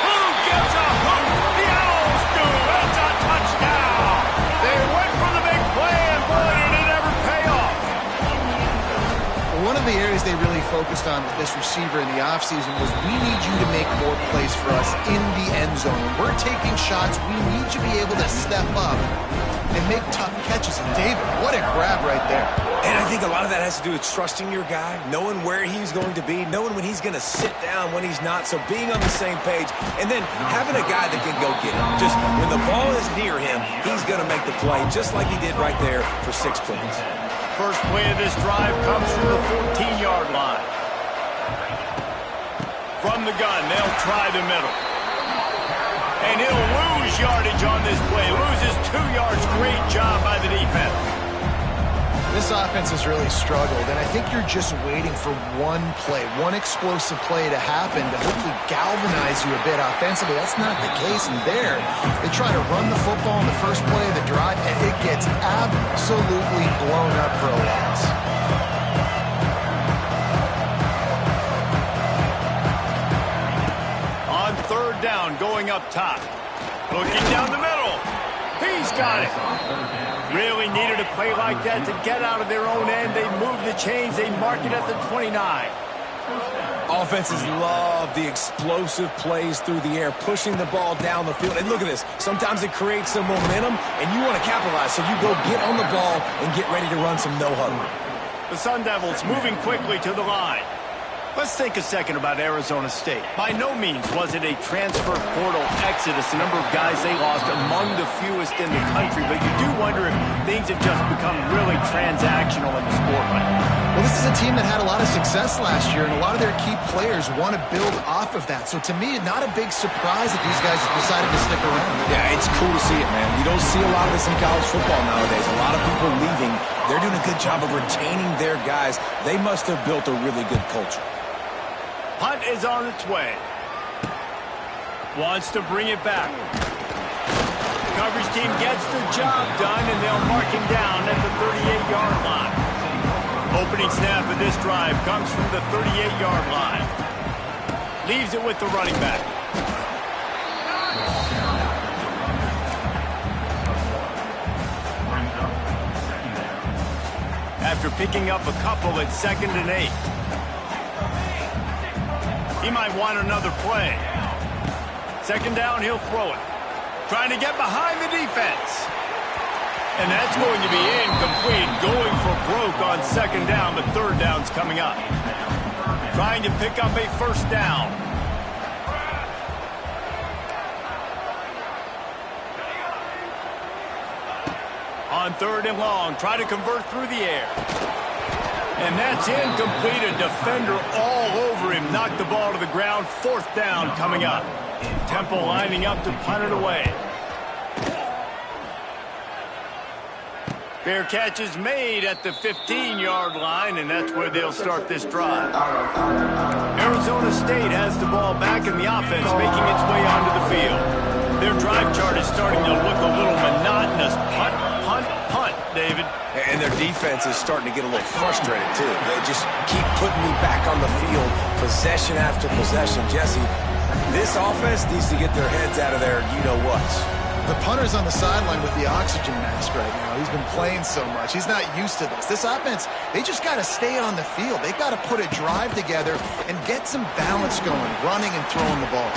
Who gets a hook? The Owls do. It's a touchdown. They went for the big play, and boy, did it ever pay off. One of the areas they really focused on with this receiver in the offseason was we need you to make more plays for us in the end zone. When we're taking shots, we need you to be able to step up and make tough catches. And David, what a grab right there. And I think a lot of that has to do with trusting your guy, knowing where he's going to be, knowing when he's going to sit down, when he's not, so being on the same page, and then having a guy that can go get it. Just when the ball is near him, he's going to make the play, just like he did right there for 6 points. First play of this drive comes from the 14-yard line. From the gun, they'll try the middle. And he'll lose yardage on this play. Loses 2 yards. Great job by the defense. This offense has really struggled, and I think you're just waiting for one play, one explosive play to happen to hopefully galvanize you a bit offensively. That's not the case, and there, they try to run the football in the first play of the drive, and it gets absolutely blown up for a loss. On 3rd down, going up top. Looking down the middle. He's got it. Really needed a play like that to get out of their own end. They move the chains. They mark it at the 29. Offenses love the explosive plays through the air, pushing the ball down the field. And look at this. Sometimes it creates some momentum, and you want to capitalize. So you go get on the ball and get ready to run some no-huddle. The Sun Devils moving quickly to the line. Let's think a second about Arizona State. By no means was it a transfer portal exodus, the number of guys they lost among the fewest in the country, but you do wonder if things have just become really transactional in the sport right now. Well, this is a team that had a lot of success last year, and a lot of their key players want to build off of that. So to me, not a big surprise that these guys decided to stick around. Yeah, it's cool to see it, man. You don't see a lot of this in college football nowadays. A lot of people leaving. They're doing a good job of retaining their guys. They must have built a really good culture. Hunt is on its way. Wants to bring it back. Coverage team gets the job done, and they'll mark him down at the 38-yard line. Opening snap of this drive comes from the 38-yard line. Leaves it with the running back. After picking up a couple at 2nd and 8. He might want another play. 2nd down, he'll throw it. Trying to get behind the defense. And that's going to be incomplete. Going for broke on 2nd down, but 3rd down's coming up. Trying to pick up a 1st down. On 3rd and long, try to convert through the air. And that's incomplete. A defender all over him. Knocked the ball to the ground. 4th down coming up. Temple lining up to punt it away. Fair catch is made at the 15-yard line, and that's where they'll start this drive. Arizona State has the ball back, and the offense making its way onto the field. Their drive chart is starting to look a little monotonous. Punt, punt, punt, David. And their defense is starting to get a little frustrated, too. They just keep putting me back on the field, possession after possession. Jesse, this offense needs to get their heads out of their you-know-whats. The punter's on the sideline with the oxygen mask right now. He's been playing so much. He's not used to this. This offense, they just got to stay on the field. They've got to put a drive together and get some balance going, running and throwing the ball.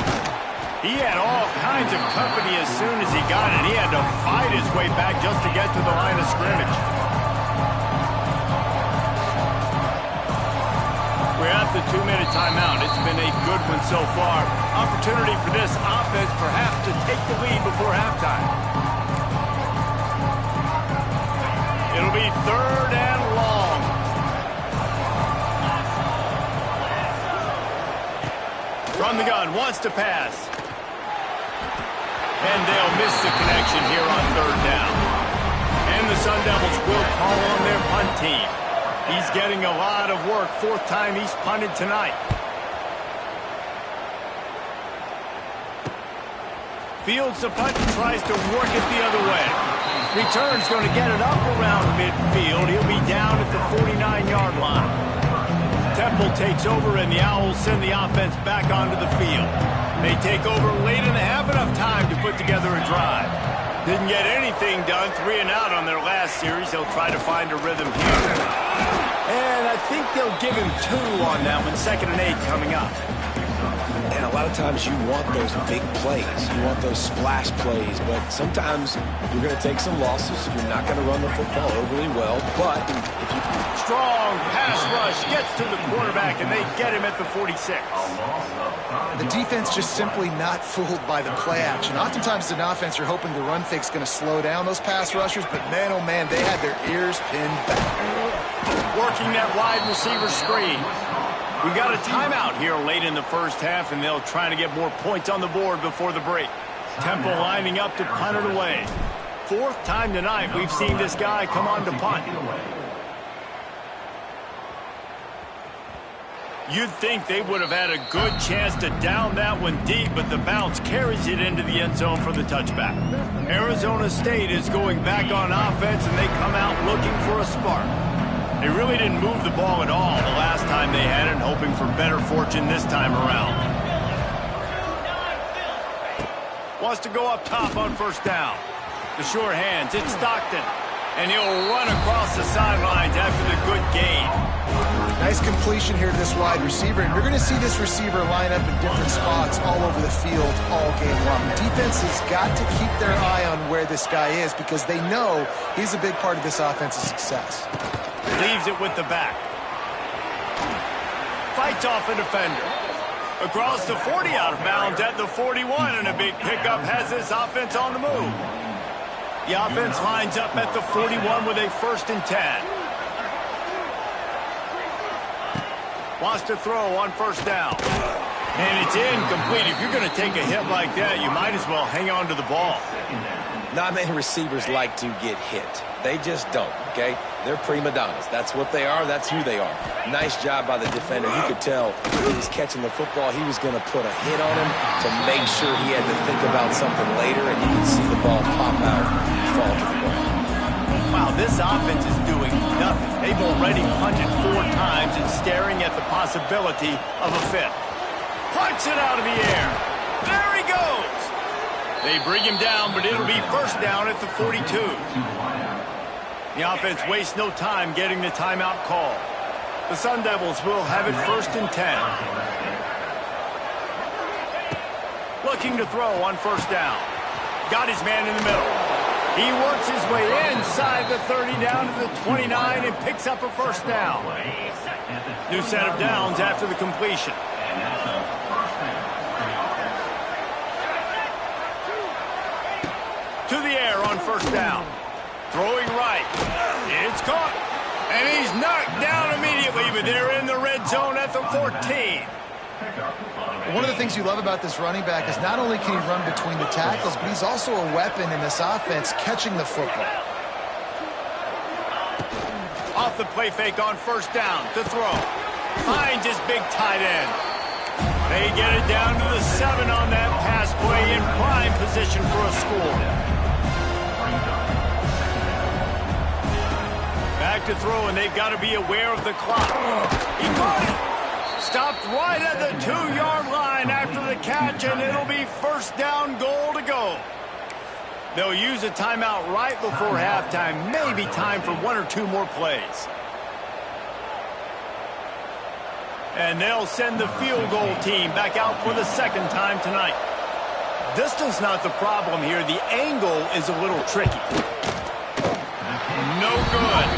He had all kinds of company as soon as he got it. He had to fight his way back just to get to the line of scrimmage. We're at the 2-minute timeout. It's been a good one so far. Opportunity for this offense perhaps to take the lead before halftime. It'll be 3rd and long. From the gun, wants to pass. And they'll miss the connection here on 3rd down. And the Sun Devils will call on their punt team. He's getting a lot of work. 4th time he's punted tonight. Fields the punt and tries to work it the other way. Return's going to get it up around midfield. He'll be down at the 49-yard line. Temple takes over, and the Owls send the offense back onto the field. They take over late and have enough time to put together a drive. Didn't get anything done, 3 and out on their last series. They'll try to find a rhythm here. And I think they'll give him 2 on that one, 2nd and 8 coming up. And a lot of times you want those big plays. You want those splash plays. But sometimes you're going to take some losses. You're not going to run the football overly well. But if you... Strong pass rush gets to the quarterback, and they get him at the 46. The defense just simply not fooled by the play action. Oftentimes, as an offense, you're hoping the run fake's going to slow down those pass rushers. But, man, oh, man, they had their ears pinned back. Working that wide receiver screen. We got a timeout here late in the first half, and they'll try to get more points on the board before the break. Temple lining up to punt it away. 4th time tonight we've seen this guy come on to punt. You'd think they would have had a good chance to down that one deep, but the bounce carries it into the end zone for the touchback. Arizona State is going back on offense, and they come out looking for a spark. They really didn't move the ball at all the last time they had it, hoping for better fortune this time around. Wants to go up top on 1st down. The sure hands, it's Stockton. And he'll run across the sidelines after the good gain. Nice completion here to this wide receiver. And you're going to see this receiver line up in different spots all over the field all game long. The defense has got to keep their eye on where this guy is because they know he's a big part of this offense's success. Leaves it with the back. Fights off a defender. Across the 40 out of bounds at the 41, and a big pickup has this offense on the move. The offense lines up at the 41 with a 1st and 10. Wants to throw on 1st down. And it's incomplete. If you're going to take a hit like that, you might as well hang on to the ball. Not many receivers like to get hit. They just don't, okay? They're prima donnas. That's what they are. That's who they are. Nice job by the defender. You could tell when he was catching the football, he was going to put a hit on him to make sure he had to think about something later, and you could see the ball pop out and fall to the ground. Wow, this offense is doing nothing. They've already punted 4 times and staring at the possibility of a 5th. Punts it out of the air. There he goes. They bring him down, but it'll be 1st down at the 42. The offense wastes no time getting the timeout call. The Sun Devils will have it 1st and 10. Looking to throw on 1st down. Got his man in the middle. He works his way inside the 30 down to the 29 and picks up a 1st down. New set of downs after the completion. To the air on 1st down. Throwing right. It's caught. And he's knocked down immediately, but they're in the red zone at the 14. One of the things you love about this running back is not only can he run between the tackles, but he's also a weapon in this offense catching the football. Off the play fake on 1st down to throw. Finds his big tight end. They get it down to the 7 on that pass play in prime position for a score. Back to throw, and they've got to be aware of the clock. He caught it. Stopped right at the 2-yard line after the catch, and it'll be 1st down, goal to go. They'll use a timeout right before halftime. Maybe time for 1 or 2 more plays. And they'll send the field goal team back out for the 2nd time tonight. Distance not the problem here. The angle is a little tricky. No good.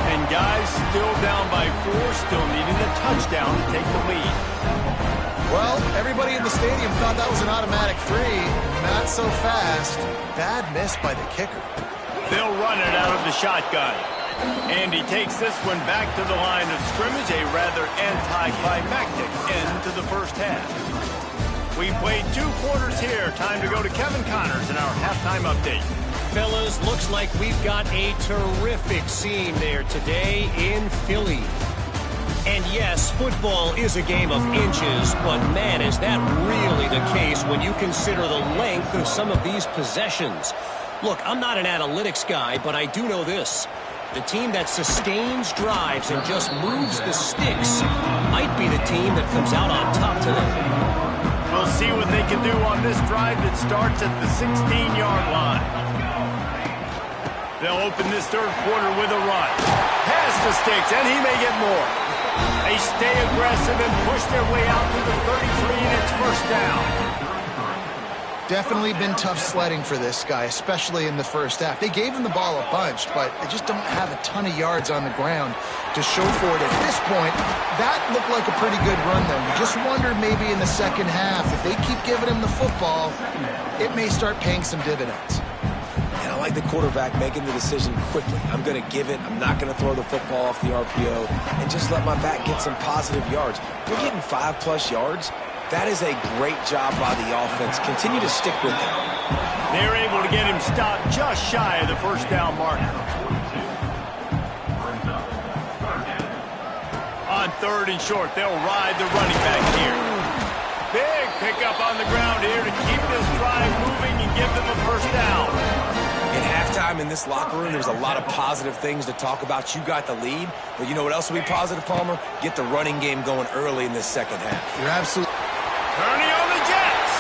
And guys still down by 4, still needing a touchdown to take the lead. Well, everybody in the stadium thought that was an automatic 3. Not so fast. Bad miss by the kicker. They'll run it out of the shotgun. And he takes this one back to the line of scrimmage, a rather anticlimactic end to the first half. We played 2 quarters here. Time to go to Kevin Connors in our halftime update. Fellas, looks like we've got a terrific scene there today in Philly. And yes, football is a game of inches, but man, is that really the case when you consider the length of some of these possessions. Look, I'm not an analytics guy, but I do know this. The team that sustains drives and just moves the sticks might be the team that comes out on top today. We'll see what they can do on this drive that starts at the 16-yard line. They'll open this third quarter with a run. Pass the sticks, and he may get more. They stay aggressive and push their way out to the 33, and it's first down. Definitely been tough sledding for this guy, especially in the first half. They gave him the ball a bunch, but they just don't have a ton of yards on the ground to show for it. At this point, that looked like a pretty good run, though. You just wonder maybe in the second half, if they keep giving him the football, it may start paying some dividends. And I like the quarterback making the decision quickly. I'm going to give it. I'm not going to throw the football off the RPO and just let my back get some positive yards. We're getting 5+ yards. That is a great job by the offense. Continue to stick with them. They're able to get him stopped just shy of the first down marker. On 3rd and short, they'll ride the running back here. Big pickup on the ground here to keep this drive moving and give them a first down. In halftime in this locker room, there's a lot of positive things to talk about. You got the lead, but you know what else will be positive, Palmer? Get the running game going early in this second half. You're absolutely... Turning on the Jets.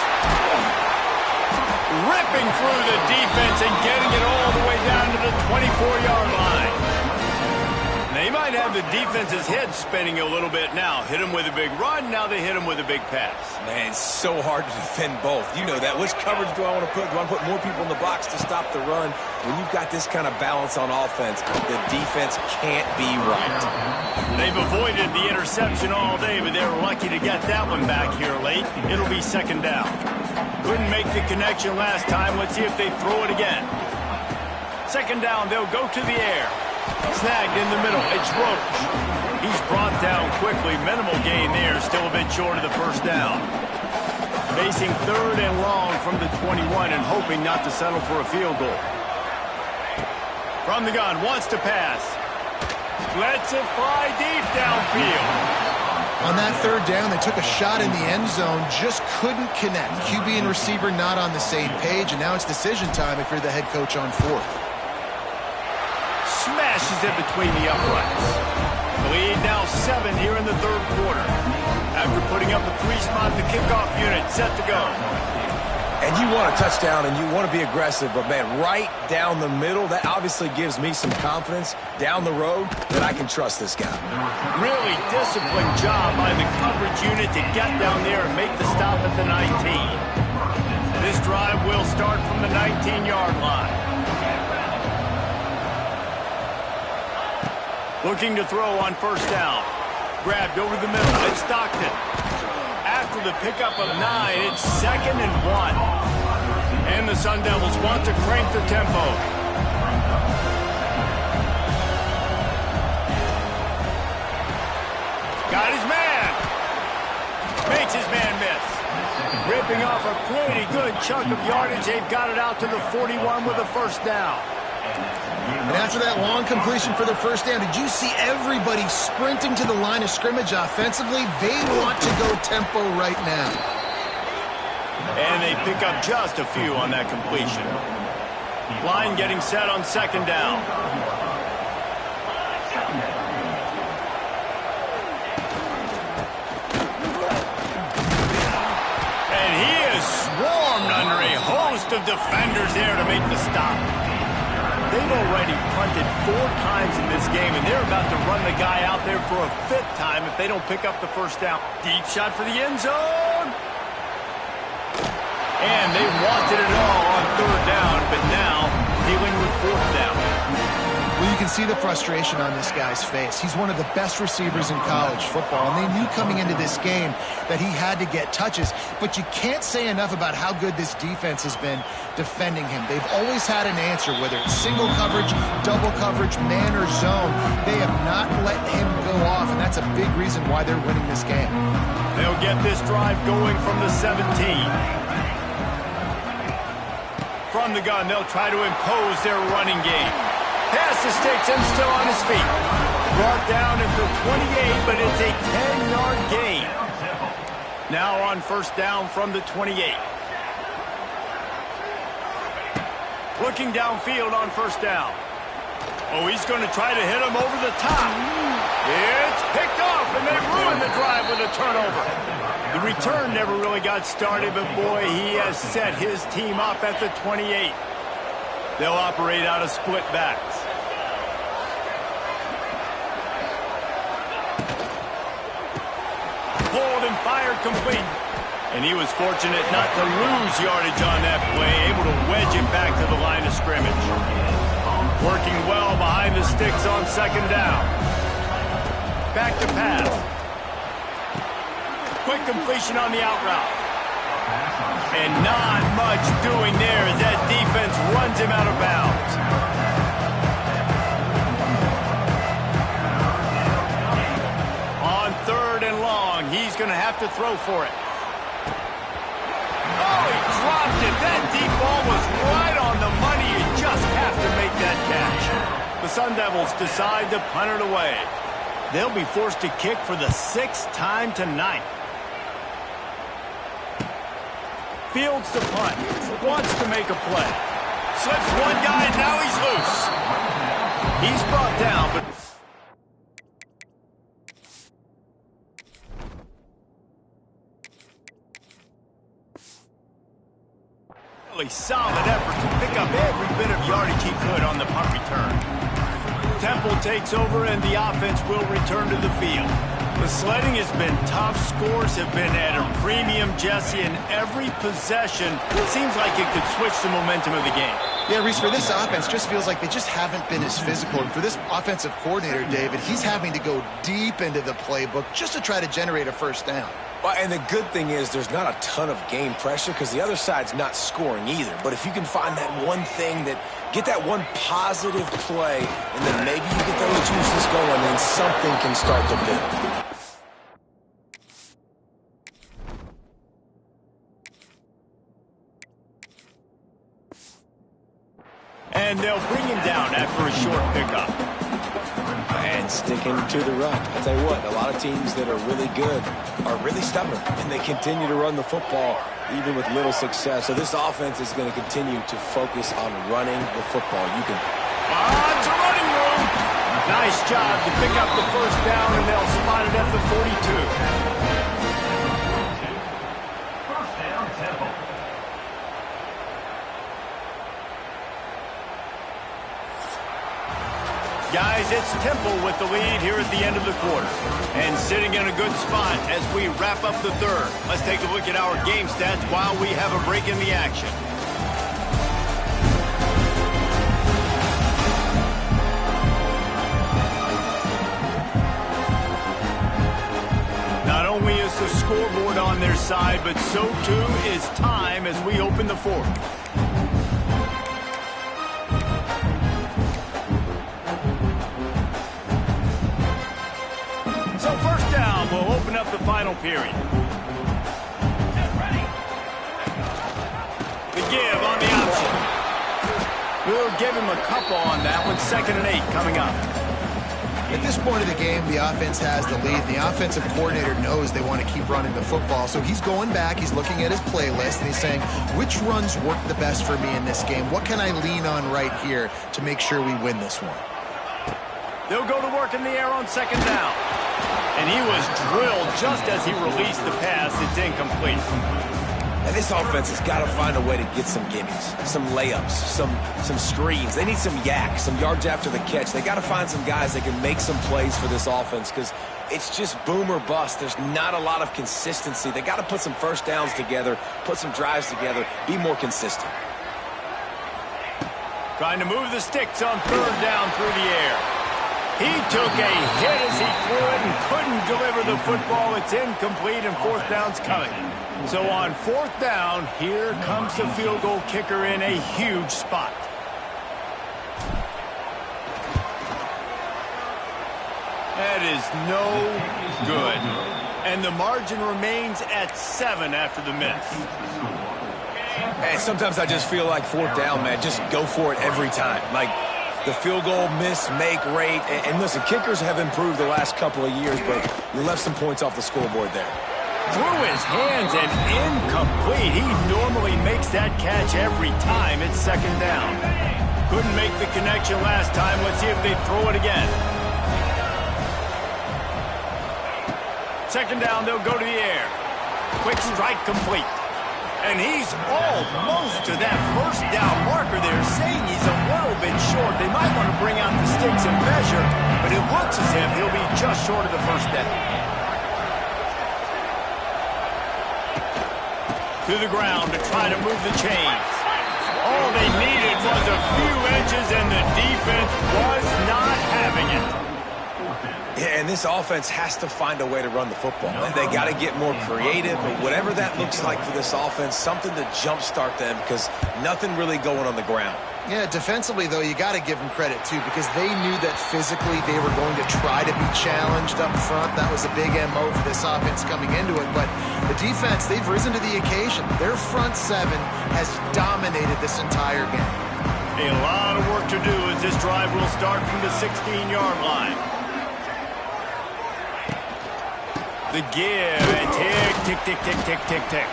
Ripping through the defense and getting it all the way down to the 24-yard line. They might have the defense's head spinning a little bit now. Hit him with a big run, now they hit him with a big pass. Man, it's so hard to defend both. You know that. Which coverage do I want to put? Do I want to put more people in the box to stop the run? When you've got this kind of balance on offense, the defense can't be right. They've avoided the interception all day, but they were lucky to get that one back here late. It'll be second down. Couldn't make the connection last time. Let's see if they throw it again. Second down, they'll go to the air. Snagged in the middle. It's Roach. He's brought down quickly. Minimal gain there. Still a bit short of the first down. Facing 3rd and long from the 21 and hoping not to settle for a field goal. From the gun, wants to pass. Lets it fly deep downfield. On that 3rd down, they took a shot in the end zone, just couldn't connect. QB and receiver not on the same page, and now it's decision time if you're the head coach on 4th. Smashes it between the uprights. The lead now 7 here in the 3rd quarter. After putting up a 3-spot, the kickoff unit set to go. And you want a touchdown and you want to be aggressive, but man, right down the middle, that obviously gives me some confidence down the road that I can trust this guy. Really disciplined job by the coverage unit to get down there and make the stop at the 19. This drive will start from the 19-yard line. Looking to throw on first down. Grabbed over the middle. It's Stockton. After the pickup of 9, it's 2nd and 1. And the Sun Devils want to crank the tempo. Got his man. Makes his man miss. Ripping off a pretty good chunk of yardage. They've got it out to the 41 with a first down. And after that long completion for the first down, did you see everybody sprinting to the line of scrimmage offensively? They want to go tempo right now. And they pick up just a few on that completion. Line getting set on second down. And he is swarmed under a host of defenders there to make the stop. They've already punted 4 times in this game, and they're about to run the guy out there for a 5th time if they don't pick up the first down. Deep shot for the end zone. And they wanted it all on 3rd down, but now dealing with 4th down. Well, you can can see the frustration on this guy's face. He's one of the best receivers in college football, and they knew coming into this game that he had to get touches, but you can't say enough about how good this defense has been defending him. They've always had an answer, whether it's single coverage, double coverage, man or zone. They have not let him go off, and that's a big reason why they're winning this game. They'll get this drive going from the 17. From the gun, they'll try to impose their running game. Passes takes him still on his feet. Brought down at the 28, but it's a 10-yard gain. Now on first down from the 28. Looking downfield on first down. Oh, he's going to try to hit him over the top. It's picked off, and they ruin the drive with a turnover. The return never really got started, but boy, he has set his team up at the 28. They'll operate out of split backs. Pulled and fired complete. And he was fortunate not to lose yardage on that play, able to wedge it back to the line of scrimmage. Working well behind the sticks on second down. Back to pass. Quick completion on the out route. And not much doing there as that defense runs him out of bounds. On third and long, he's going to have to throw for it. Oh, he dropped it. That deep ball was right on the money. You just have to make that catch. The Sun Devils decide to punt it away. They'll be forced to kick for the 6th time tonight. Fields to punt. Wants to make a play. Slips one guy, and now he's loose. He's brought down, but... really solid effort to pick up every bit of yardage he could on the punt return. Temple takes over, and the offense will return to the field. The sledding has been tough. Scores have been at a premium, Jesse, and every possession seems like it could switch the momentum of the game. Yeah, Reese, for this offense, just feels like they just haven't been as physical. And for this offensive coordinator, David, he's having to go deep into the playbook just to try to generate a first down. Well, and the good thing is there's not a ton of game pressure because the other side's not scoring either. But if you can find that one thing get that one positive play, and then maybe you get those juices going, then something can start to build. And they'll bring him down after a short pickup. And sticking to the run. I'll tell you what, a lot of teams that are really good are really stubborn, and they continue to run the football even with little success. So this offense is going to continue to focus on running the football. It's a running room. Nice job to pick up the first down, and they'll spot it at the 42. Guys, it's Temple with the lead here at the end of the quarter. And sitting in a good spot as we wrap up the third. Let's take a look at our game stats while we have a break in the action. Not only is the scoreboard on their side, but so too is time as we open the fourth. So first down, we'll open up the final period. The give on the option. We'll give him a couple on that one. 2nd and 8 coming up. At this point of the game, the offense has the lead. The offensive coordinator knows they want to keep running the football. So he's going back, he's looking at his playlist, and he's saying, which runs work the best for me in this game? What can I lean on right here to make sure we win this one? They'll go to work in the air on 2nd down. And he was drilled just as he released the pass. It's incomplete. And this offense has got to find a way to get some gimmies, some layups, some screens. They need some yak, some yards after the catch. They got to find some guys that can make some plays for this offense because it's just boom or bust. There's not a lot of consistency. They got to put some first downs together, put some drives together, be more consistent. Trying to move the sticks on third down through the air. He took a hit as he threw it and couldn't deliver the football. It's incomplete, and fourth down's coming. So on fourth down, here comes the field goal kicker in a huge spot. That is no good. And the margin remains at 7 after the miss. Hey, sometimes I just feel like fourth down, man. Just go for it every time. Like the field goal miss-make rate. And listen, kickers have improved the last couple of years, but you left some points off the scoreboard there. Through his hands and incomplete. He normally makes that catch every time. It's second down. Couldn't make the connection last time. Let's see if they throw it again. Second down, they'll go to the air. Quick strike complete. And he's almost to that first down marker there, saying he's a little bit short. They might want to bring out the sticks and measure, but it looks as if he'll be just short of the first down. To the ground to try to move the chains. All they needed was a few inches, and the defense was not having it. Yeah, and this offense has to find a way to run the football. They got to get more creative, or whatever that looks like for this offense, something to jumpstart them, because nothing really going on the ground. Yeah, defensively, though, you got to give them credit, too, because they knew that physically they were going to try to be challenged up front. That was a big MO for this offense coming into it. But the defense, they've risen to the occasion. Their front seven has dominated this entire game. A lot of work to do as this drive will start from the 16-yard line. The give, and tick, tick, tick, tick, tick, tick, tick.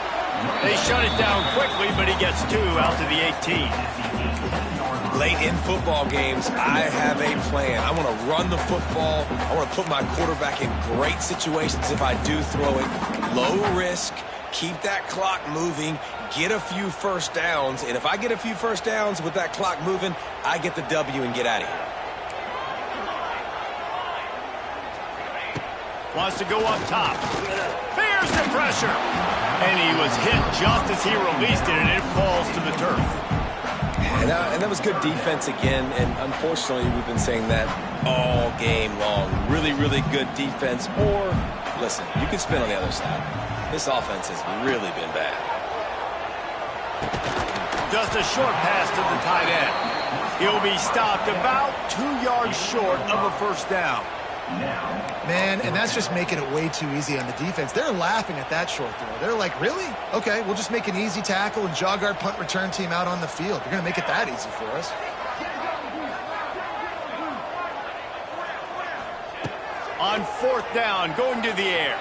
They shut it down quickly, but he gets 2 out to the 18. Late in football games, I have a plan. I want to run the football. I want to put my quarterback in great situations if I do throw it. Low risk, keep that clock moving, get a few first downs. And if I get a few first downs with that clock moving, I get the W and get out of here. Wants to go up top. Fears the pressure. And he was hit just as he released it, and it falls to the turf. And that was good defense again, and unfortunately we've been saying that all game long. Really, really good defense. Or, listen, you can spin on the other side. This offense has really been bad. Just a short pass to the tight end. He'll be stopped about 2 yards short of a first down. Man, and that's just making it way too easy on the defense. They're laughing at that short throw. They're like, really? Okay, we'll just make an easy tackle and jog our punt return team out on the field. You're going to make it that easy for us. On fourth down, going to the air.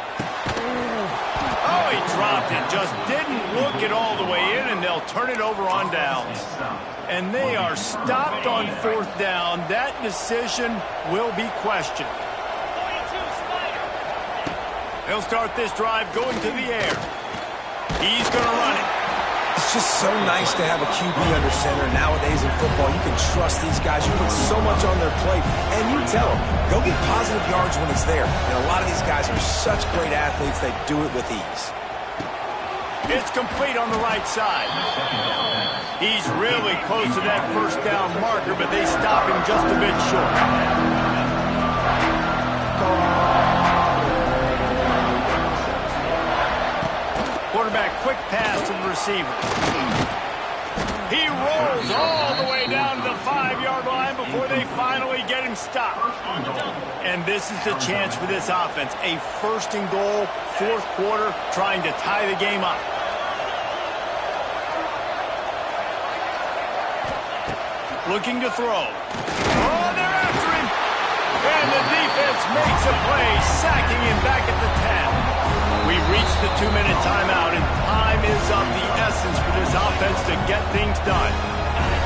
Oh, he dropped it. Just didn't look it all the way in, and they'll turn it over on downs. And they are stopped on fourth down. That decision will be questioned. They'll start this drive going to the air. He's going to run it. It's just so nice to have a QB under center nowadays in football. You can trust these guys. You put so much on their plate. And you tell them, go get positive yards when it's there. And a lot of these guys are such great athletes, they do it with ease. It's complete on the right side. He's really close to that first down marker, but they stop him just a bit short. Quarterback, quick pass to the receiver. He rolls all the way down to the 5-yard line before they finally get him stopped. And this is the chance for this offense. A first and goal, fourth quarter, trying to tie the game up. Looking to throw. Oh, they're after him. And the defense makes a play, sacking him back at the 10. We've reached the 2-minute timeout, and time is of the essence for this offense to get things done.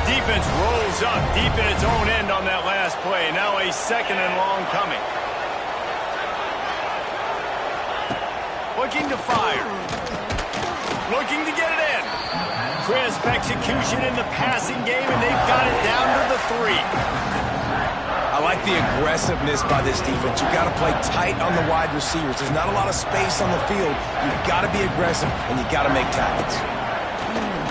Defense rolls up deep in its own end on that last play. Now a second and long coming. Looking to fire. Looking to get it in. Crisp execution in the passing game, and they've got it down to the 3. I like the aggressiveness by this defense. You've got to play tight on the wide receivers. There's not a lot of space on the field. You've got to be aggressive, and you've got to make tackles.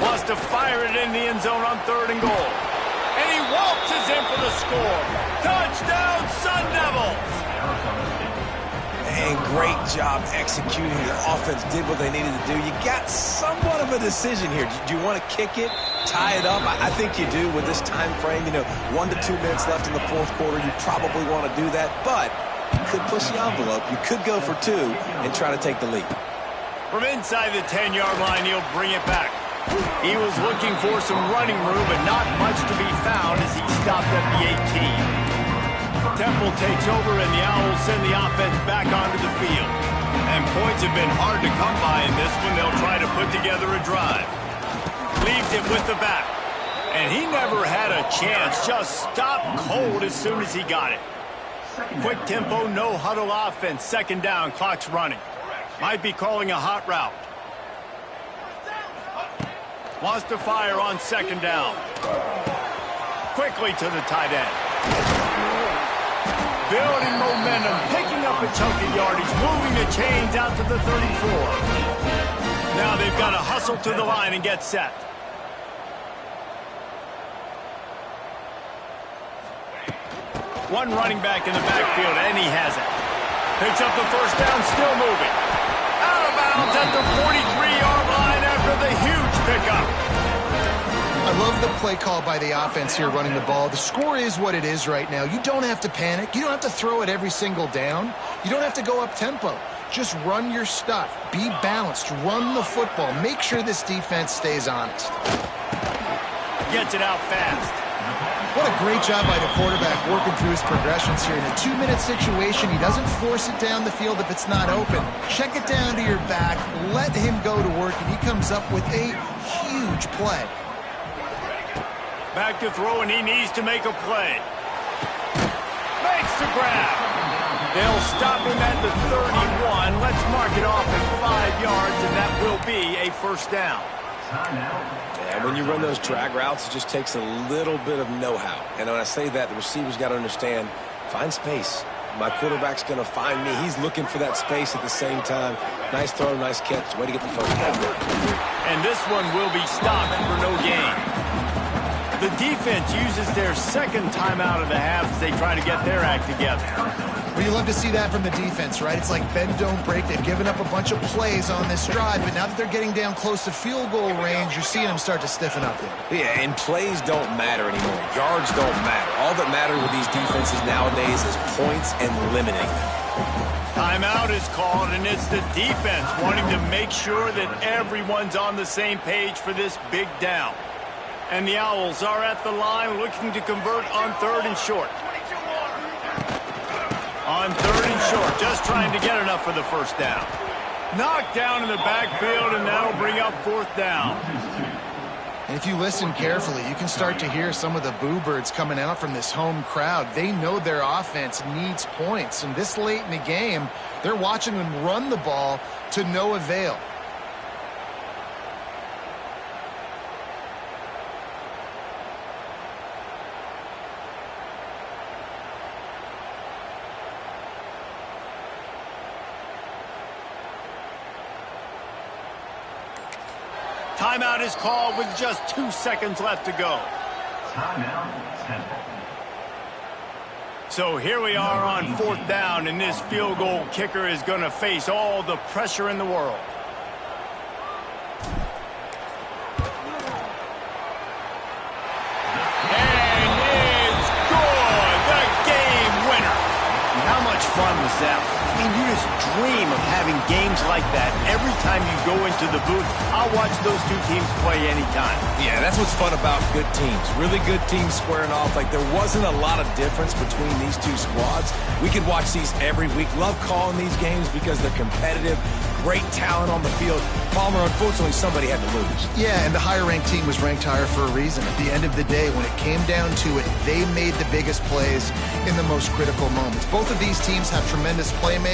Wants to fire it in the end zone on third and goal. And he waltzes in for the score. Touchdown, Sun Devils! And great job executing. The offense did what they needed to do. You got somewhat of a decision here. Do you want to kick it, tie it up? I think you do with this time frame. 1 to 2 minutes left in the fourth quarter. You probably want to do that, but you could push the envelope. You could go for 2 and try to take the lead. From inside the 10-yard line, he'll bring it back. He was looking for some running room, but not much to be found as he stopped at the 18. Temple takes over, and the Owls send the offense back onto the field. And points have been hard to come by in this one. They'll try to put together a drive. Leaves it with the back. And he never had a chance. Just stopped cold as soon as he got it. Quick tempo, no huddle offense. Second down, clock's running. Might be calling a hot route. Wants to fire on second down. Quickly to the tight end. Building momentum, picking up a chunk of yardage, moving the chains out to the 34. Now they've got to hustle to the line and get set. One running back in the backfield, and he has it. Picks up the first down, still moving. Out of bounds at the 43-yard line after the huge pickup. I love the play call by the offense here running the ball. The score is what it is right now. You don't have to panic. You don't have to throw it every single down. You don't have to go up tempo. Just run your stuff. Be balanced. Run the football. Make sure this defense stays honest. Gets it out fast. What a great job by the quarterback working through his progressions here. In a 2-minute situation, he doesn't force it down the field if it's not open. Check it down to your back. Let him go to work, and he comes up with a huge play. Back to throw, and he needs to make a play. Makes the grab. They'll stop him at the 31. Let's mark it off at 5 yards, and that will be a first down. Yeah, when you run those drag routes, it just takes a little bit of know-how. And when I say that, the receiver's got to understand, find space. My quarterback's going to find me. He's looking for that space at the same time. Nice throw, nice catch. Way to get the first down. And this one will be stopped for no gain. The defense uses their second timeout of the half as they try to get their act together. Well, you love to see that from the defense, right? It's like bend, don't break. They've given up a bunch of plays on this drive, but now that they're getting down close to field goal range, you're seeing them start to stiffen up there. Yeah, and plays don't matter anymore. Yards don't matter. All that matters with these defenses nowadays is points and limiting them. Timeout is called, and it's the defense wanting to make sure that everyone's on the same page for this big down. And the Owls are at the line looking to convert on 3rd and short. On 3rd and short, just trying to get enough for the first down. Knocked down in the backfield, and that'll bring up 4th down. And if you listen carefully, you can start to hear some of the boo birds coming out from this home crowd. They know their offense needs points, and this late in the game, they're watching them run the ball to no avail. Timeout is called with just 2 seconds left to go. So here we are on 4th down, and this field goal kicker is going to face all the pressure in the world. And it's good! The game winner! How much fun was that? I mean, you just dream of having games like that every time you go into the booth. I'll watch those two teams play anytime. Yeah, that's what's fun about good teams. Really good teams squaring off. Like, there wasn't a lot of difference between these two squads. We could watch these every week. Love calling these games because they're competitive. Great talent on the field. Palmer, unfortunately, somebody had to lose. Yeah, and the higher-ranked team was ranked higher for a reason. At the end of the day, when it came down to it, they made the biggest plays in the most critical moments. Both of these teams have tremendous playmakers.